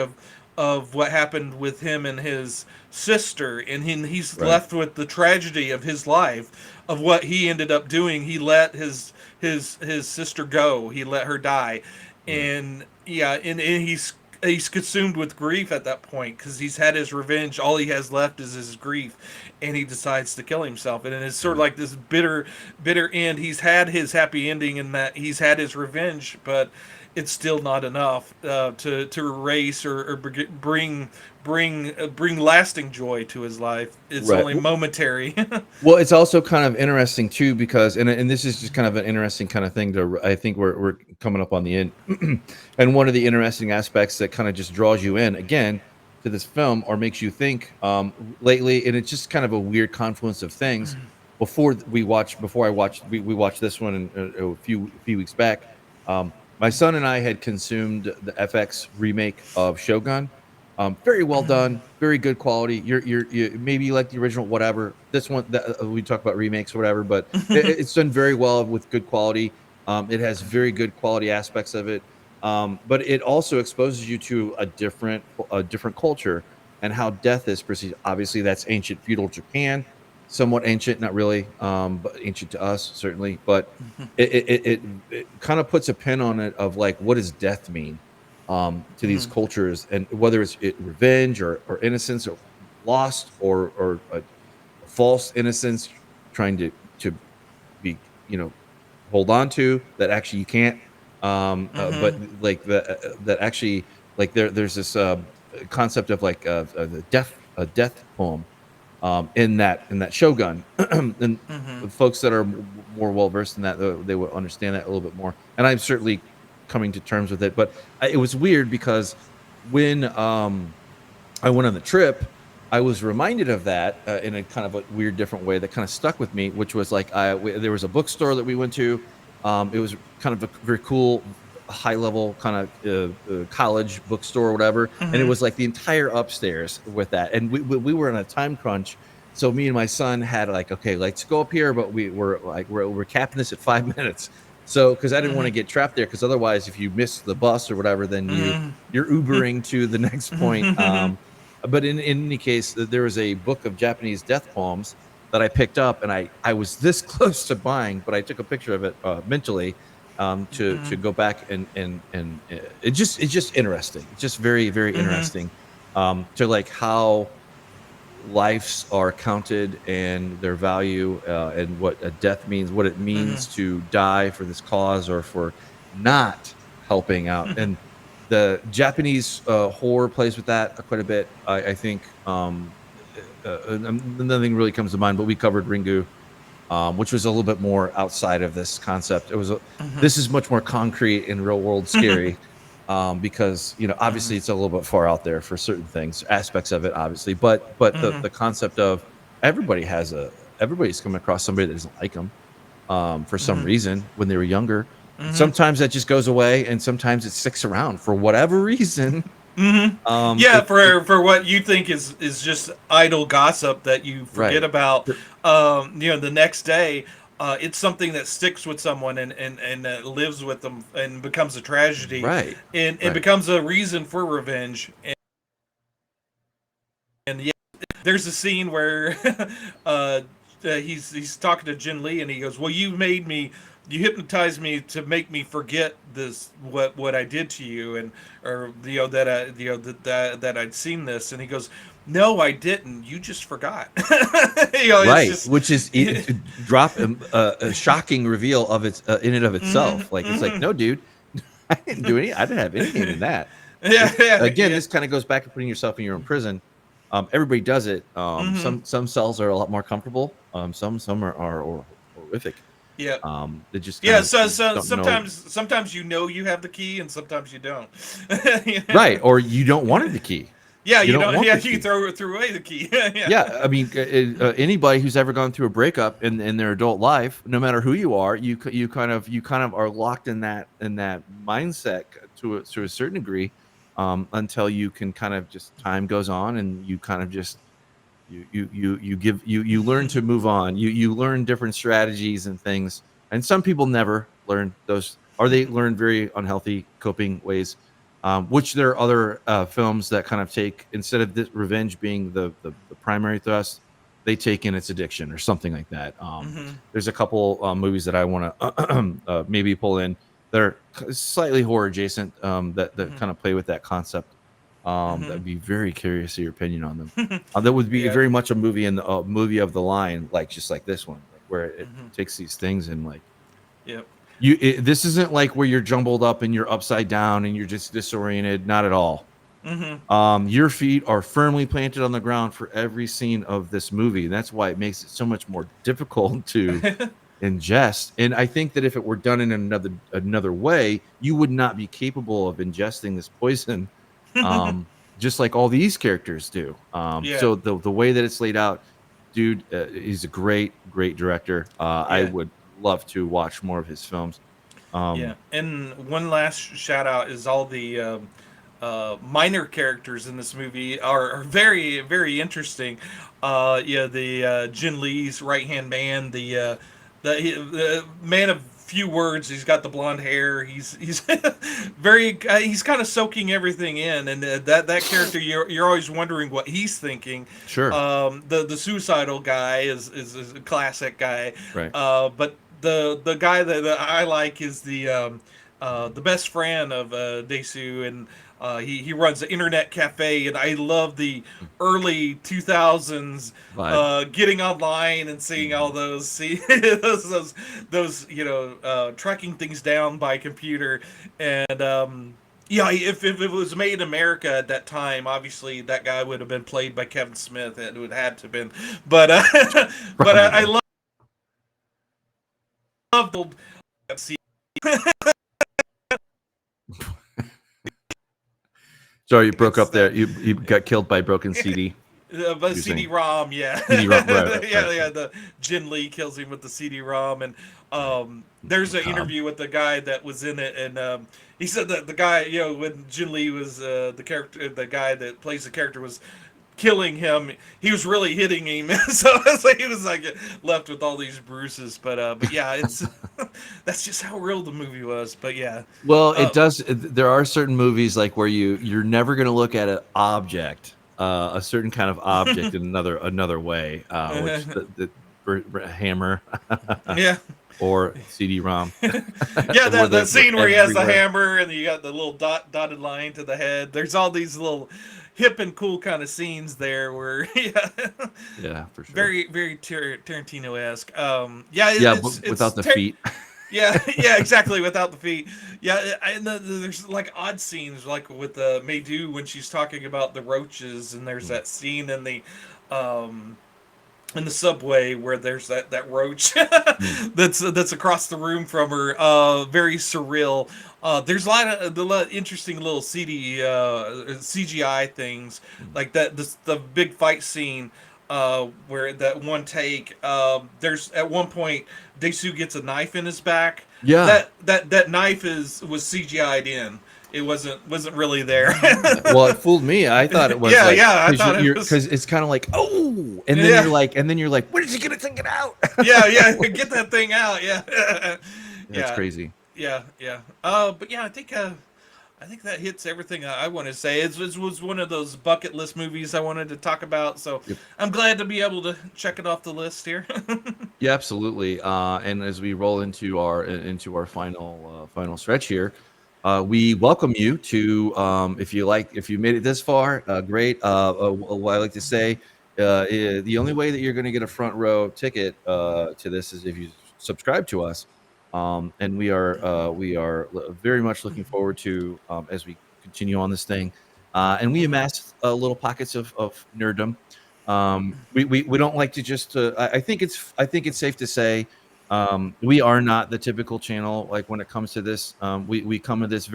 of what happened with him and his sister, and he's Right. left with the tragedy of his life, of what he ended up doing. He let his sister go. He let her die, Right. and yeah, and he's consumed with grief at that point because he's had his revenge. All he has left is his grief, and he decides to kill himself. And it's sort of Right. like this bitter end. He's had his happy ending in that he's had his revenge, but it's still not enough to erase or bring lasting joy to his life. It's Right. only momentary. Well, it's also kind of interesting too, because and this is just kind of an interesting kind of thing to, I think we're coming up on the end. And one of the interesting aspects that kind of just draws you in again to this film, or makes you think lately, and it's just kind of a weird confluence of things. Before I watched, we watched this one a few weeks back. My son and I had consumed the FX remake of Shogun. Very well done, very good quality. You maybe you like the original, whatever. This one, we talk about remakes or whatever, but it's done very well with good quality. It has very good quality aspects of it, but it also exposes you to a different culture and how death is perceived. Obviously, that's ancient feudal Japan, somewhat ancient, not really, but ancient to us certainly. But it kind of puts a pin on it of like, what does death mean to these cultures, and whether it's revenge or innocence or lost or a false innocence trying to be hold on to that actually you can't, but like that actually, like there's this concept of like a death poem in that Shogun. And the folks that are more well versed in that, they will understand that a little bit more. And I'm certainly coming to terms with it. But it was weird because when I went on the trip, I was reminded of that in a kind of a weird, different way that kind of stuck with me, which was like there was a bookstore that we went to. It was kind of a very cool, high level kind of college bookstore or whatever, and it was like the entire upstairs with that. And we were in a time crunch, so me and my son had like, okay, let's go up here, but we were like we're capping this at 5 minutes. So because I didn't want to get trapped there, because otherwise, if you miss the bus or whatever, then you're Ubering to the next point. But in any case, there was a book of Japanese death poems that I picked up, and I was this close to buying, but I took a picture of it mentally, to go back and it's just interesting. It's just very very interesting to like how lives are counted and their value and what a death means, what it means to die for this cause or for not helping out. And the Japanese horror plays with that quite a bit. I think nothing really comes to mind, but we covered Ringu, which was a little bit more outside of this concept. It was this is much more concrete and real world scary. Because obviously it's a little bit far out there for certain things, aspects of it, obviously, but the concept of everybody's coming across somebody that doesn't like them for some reason when they were younger. Sometimes that just goes away, and sometimes it sticks around for whatever reason. For what you think is just idle gossip that you forget about. The next day. It's something that sticks with someone and lives with them and becomes a tragedy, right? And it becomes a reason for revenge. And yeah, there's a scene where he's talking to Jin Lee and he goes, "Well, you hypnotized me to make me forget this what I did to you, and that I'd seen this." And he goes, "No, I didn't. You just forgot." Right, just, which is drop a shocking reveal of its in and of itself. Like it's like, no, dude, I didn't have anything in that. Again, this kind of goes back to putting yourself in your own prison. Everybody does it. Some cells are a lot more comfortable. Some are horrific. Yeah. They just so sometimes you have the key and sometimes you don't. Right, or you don't want the key. Yeah, you don't. Yeah, you throw away the key. Yeah, I mean, anybody who's ever gone through a breakup in their adult life, no matter who you are, you kind of are locked in that mindset to a certain degree, until you can kind of just time goes on and you kind of just you learn to move on. You learn different strategies and things, and some people never learn those, or they learn very unhealthy coping ways. Which there are other films that kind of take, instead of this revenge being the primary thrust, they take in its addiction or something like that. There's a couple movies that I want to maybe pull in that are slightly horror adjacent, that kind of play with that concept. That'd be very curious of your opinion on them. That would be very much a movie in the movie of the line, like just like this one, like, where it takes these things and like. Yep. This isn't like where you're jumbled up and you're upside down and you're just disoriented. Not at all. Your feet are firmly planted on the ground for every scene of this movie. That's why it makes it so much more difficult to ingest. And I think that if it were done in another way, you would not be capable of ingesting this poison, just like all these characters do. So the way that it's laid out, dude, he's a great director. I would love to watch more of his films. And one last shout out is all the minor characters in this movie are very, very interesting. The Jin Lee's right hand man, the man of few words. He's got the blonde hair. He's very he's kind of soaking everything in, and that character you're always wondering what he's thinking. Sure. The suicidal guy is a classic guy. Right. But the guy that I like is the best friend of Desu, and he runs an internet cafe, and I love the early 2000s getting online and seeing all those tracking things down by computer, and if it was made in America at that time, obviously that guy would have been played by Kevin Smith. It would have had to have been, but I love the Sorry, you broke up there. You got killed by broken CD. But CD-ROM, CD-ROM, right. The Jin Lee kills him with the CD-ROM, and there's an interview with the guy that was in it, and he said that the guy, when Jin Lee was the guy that plays the character was killing him, he was really hitting him, so he was like left with all these bruises. But yeah, it's that's just how real the movie was. But yeah, well, it does. There are certain movies like where you're never going to look at an object, a certain kind of object in another way, which the hammer. Yeah. or CD-ROM. Yeah, where that we're scene where he has the everywhere. hammer and you got the little dotted line to the head. There's all these little hip and cool kind of scenes there where, yeah, Yeah, for sure. very Tarantino-esque. Yeah, Yeah, but without it's the feet. yeah, yeah, exactly. Without the feet, yeah, and there's like odd scenes, like with Maydu when she's talking about the roaches, and there's that scene um, in the subway where there's that roach Mm. that's across the room from her. Very surreal. There's a lot of interesting little CGI things Mm. like that. The big fight scene where that one take. There's at one point Desu gets a knife in his back. Yeah. That knife was CGI'd in. It wasn't really there. Well, it fooled me. I thought it was like Yeah. I because thought it was. because it's kind of like, oh, and then Yeah, you're like, when is he gonna take it out? yeah. Get that thing out. Yeah, That's yeah, crazy. yeah. But yeah, I think that hits everything I want to say. It was one of those bucket list movies I wanted to talk about. So Yep. I'm glad to be able to check it off the list here. Yeah, absolutely. And as we roll into our final stretch here, we welcome you to if you made it this far, great. What I like to say, the only way that you're going to get a front row ticket to this is if you subscribe to us. And we are very much looking forward to as we continue on this thing, and we amass little pockets of nerddom. We don't like to just. I think it's safe to say we are not the typical channel. Like when it comes to this, we come to this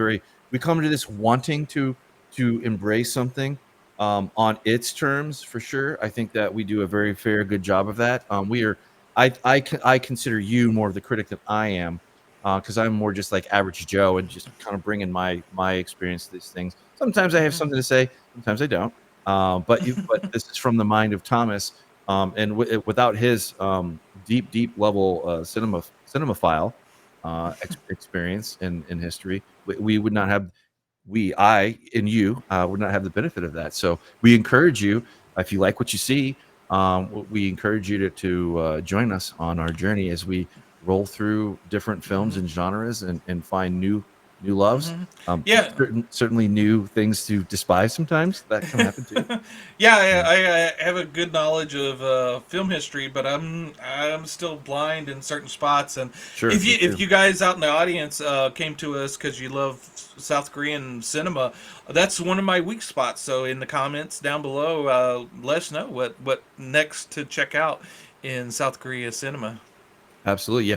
wanting to embrace something on its terms for sure. I think that we do a very good job of that. We are. I consider you more of the critic than I am, because I'm more just like average Joe and just kind of bringing my experience to these things. Sometimes I have something to say, sometimes I don't. But this is from the mind of Thomas, and without his deep level cinemaphile experience in history, we would not have I and you would not have the benefit of that. So we encourage you, if you like what you see, we encourage you to join us on our journey as we roll through different films and genres and find new loves. Yeah. Certainly new things to despise sometimes. That can happen too. Yeah, I have a good knowledge of film history, but I'm still blind in certain spots. And Sure. if you guys out in the audience came to us because you love South Korean cinema, that's one of my weak spots. So in the comments down below, let us know what next to check out in South Korea cinema. Absolutely, yeah.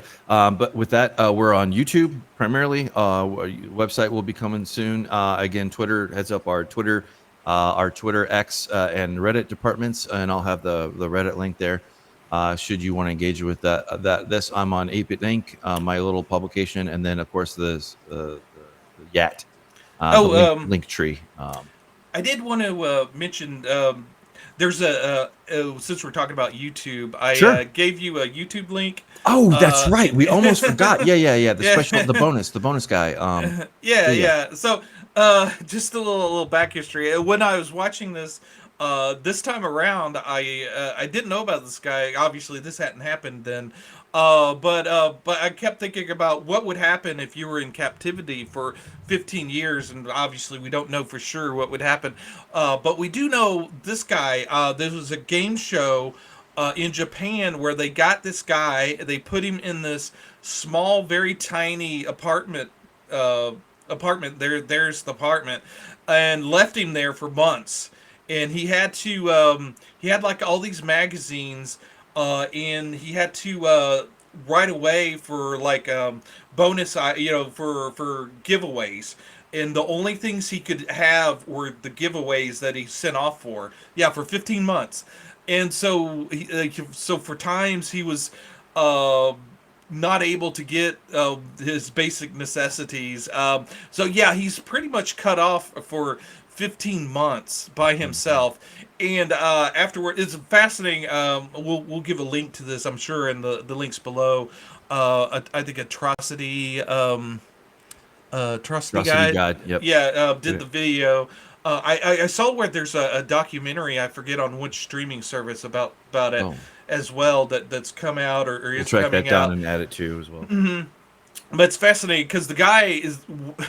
But with that, we're on YouTube primarily. Website will be coming soon. Again, Twitter heads up our Twitter X and Reddit departments, and I'll have the Reddit link there. Should you want to engage with this, I'm on ApeIt.Ink, my little publication, and then of course the Yat, link tree. I did want to mention. There's since we're talking about YouTube, I Sure. gave you a YouTube link. Oh, that's right. We almost forgot. Yeah. The Yeah. special, the bonus guy. Yeah. So, just a little back history. When I was watching this, this time around, I didn't know about this guy. Obviously, this hadn't happened then. But I kept thinking about what would happen if you were in captivity for 15 years, and obviously we don't know for sure what would happen. But we do know this guy. There was a game show in Japan where they got this guy. They put him in this small, very tiny apartment. There's the apartment, and left him there for months. And he had to. He had like all these magazines, and he had to right away for like bonus, for giveaways. And the only things he could have were the giveaways that he sent off for. Yeah, for 15 months. And so, so for times he was not able to get his basic necessities. So yeah, he's pretty much cut off for 15 months by himself. And afterward, it's fascinating. We'll give a link to this, I'm sure, in the links below. I think Atrocity. Atrocity Guide. Yep. Yeah, did the video. I saw where there's a documentary, I forget on which streaming service about it. Oh. as well that's come out or We'll is track that coming down out. and add it too as well. But it's fascinating because the guy is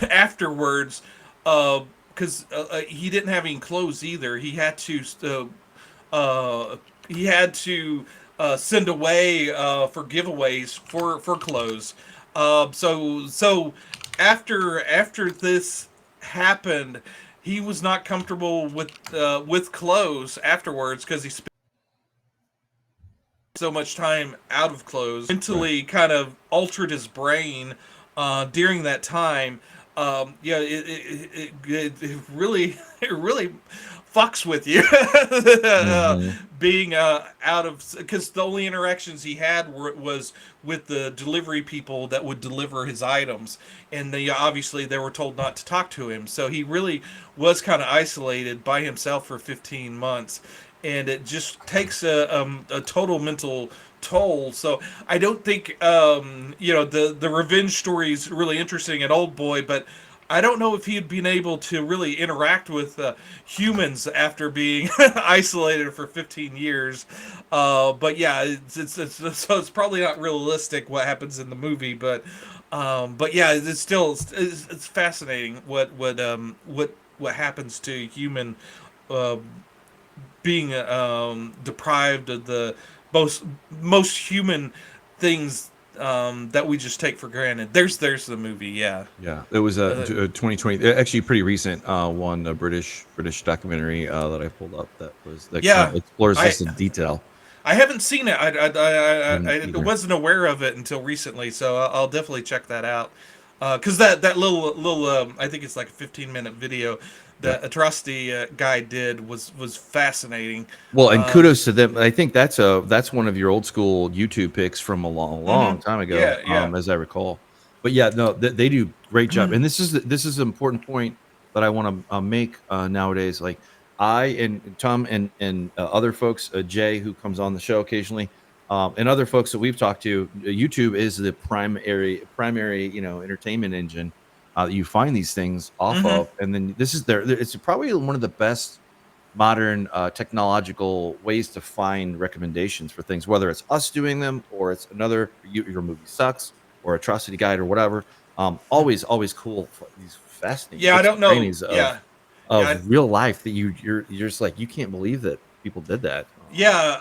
afterwards, because he didn't have any clothes either. Uh, he had to send away for giveaways for clothes. So after this happened, he was not comfortable with clothes afterwards because he spent so much time out of clothes. Right. Mentally, kind of altered his brain during that time. Yeah, it really it really fucks with you Mm-hmm. being out of, because the only interactions he had was with the delivery people that would deliver his items, and they obviously they were told not to talk to him, so he really was kind of isolated by himself for 15 months, and it just takes a total mental toll. So I don't think the revenge story is really interesting at Oldboy, but I don't know if he'd been able to really interact with humans after being isolated for 15 years. But yeah, so it's probably not realistic what happens in the movie, but yeah, it's still it's fascinating what happens to human uh, being deprived of the most human things that we just take for granted. There's the movie, yeah. Yeah, it was Uh, 2020, actually pretty recent one, a British documentary that I pulled up that kind yeah, of explores I this in detail. I haven't seen it. And I either. wasn't aware of it until recently, so I'll definitely check that out. Because that little I think it's like a 15-minute video Yeah. that Atrocity guy did was fascinating. Well, and Um, kudos to them. I think that's one of your old school YouTube picks from a long time ago, yeah, yeah. as I recall. But yeah, no, they do great job. And this is an important point that I want to make nowadays. Like I and Tom and other folks, Jay, who comes on the show occasionally, and other folks that we've talked to, YouTube is the primary entertainment engine that you find these things off hmm of. And then this is it's probably one of the best modern technological ways to find recommendations for things, whether it's us doing them or it's your movie sucks or atrocity guide or whatever. Always cool for these fascinating Yeah, I nooks don't and know. crannies of Yeah, yeah, real life that you're just like, you can't believe that people did that. yeah.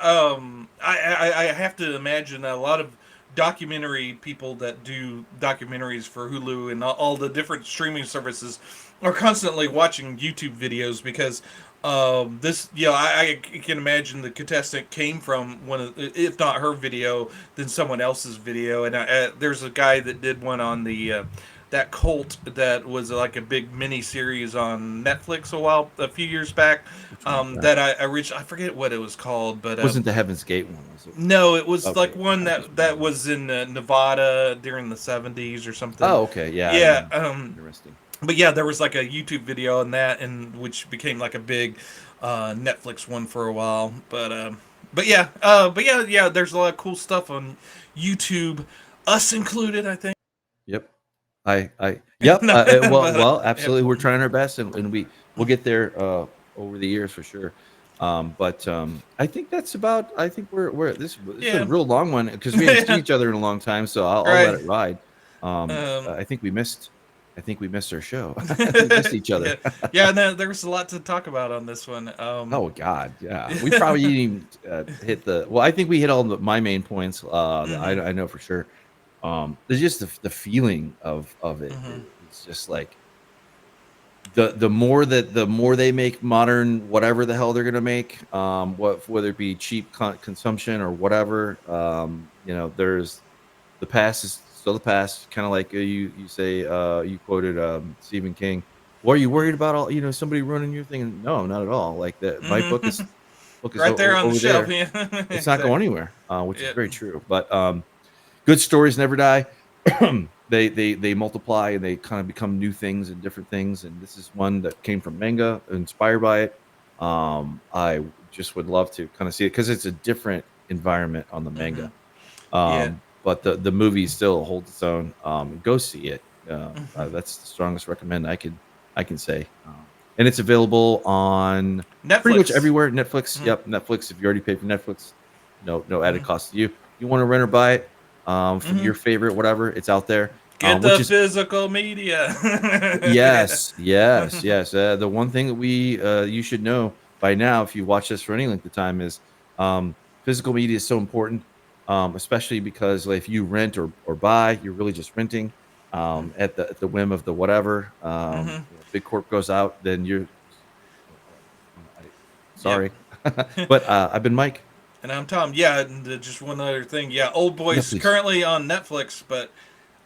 I have to imagine that a lot of documentary people that do documentaries for Hulu and all the different streaming services are constantly watching YouTube videos because this, I can imagine the contestant came from one of, if not her video, then someone else's video. And there's a guy that did one on the that cult that was like a big mini series on Netflix a few years back. Which one was that? That I reached, I forget what it was called, but Wasn't the Heaven's Gate one, was it? no, it was like Okay, one I just that remember. was in Nevada during the 70s or something. Oh, okay, yeah, I Yeah, remember. Interesting. but yeah, there was like a YouTube video on that, and which became like a big Netflix one for a while. But yeah. There's a lot of cool stuff on YouTube, us included, I think. Yep. Yep. No, Well, yep. absolutely. We're trying our best, and we'll get there over the years for sure. But I think that's about. I think we're this is a Yeah, real long one because we haven't seen each other in a long time. So I'll let right. it ride. Um, I think we missed. I think we missed our show. We missed each other. yeah, yeah. No, there's a lot to talk about on this one. Oh God, yeah. We probably didn't even hit the. Well, I think we hit all my main points. That hmm I know for sure. There's just the feeling of it. hmm It's just like the more they make modern whatever the hell they're gonna make, whether it be cheap consumption or whatever. There's the past is still the past. Kind of like you say, you quoted Stephen King. What are you worried about? All somebody ruining your thing? No, not at all. Like my book hmm is Right there on the over shelf. there. Yeah, It's not exactly. going anywhere, which is Yeah. very true. But good stories never die. They multiply and they kind of become new things and different things. And this is one that came from manga, inspired by it. I just would love to kind of see it because it's a different environment on the hmm manga. Yeah. But the movie still holds its own. Go see it. That's the strongest recommend I can say. And it's available on pretty much Netflix. everywhere. Netflix. Mhm. Yep, Netflix. If you already paid for Netflix, No added cost to you. You want to rent or buy it from your favorite, whatever, it's out there. Get Which the is physical media. yes. The one thing that you should know by now, if you watch this for any length of time, is physical media is so important, especially because like, if you rent or buy, you're really just renting at the whim of the whatever. Big corp goes out, then you're. Sorry, but I've been Mike. And I'm Tom. Yeah, and just one other thing. Yeah, Oldboy's Please. currently on Netflix, but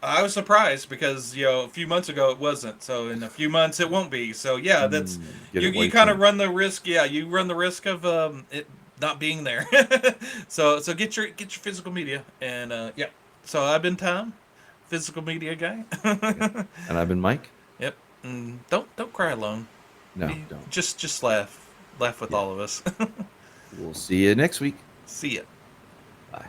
I was surprised because a few months ago it wasn't. So in a few months it won't be. So yeah, that's Get you. it while You you kind of can. run the risk. Yeah, you run the risk of it not being there. So get your physical media and yeah. So I've been Tom, physical media guy. And I've been Mike. Yep. And don't cry alone. No, don't. Just laugh with Yeah. all of us. We'll see you next week. See ya. Bye.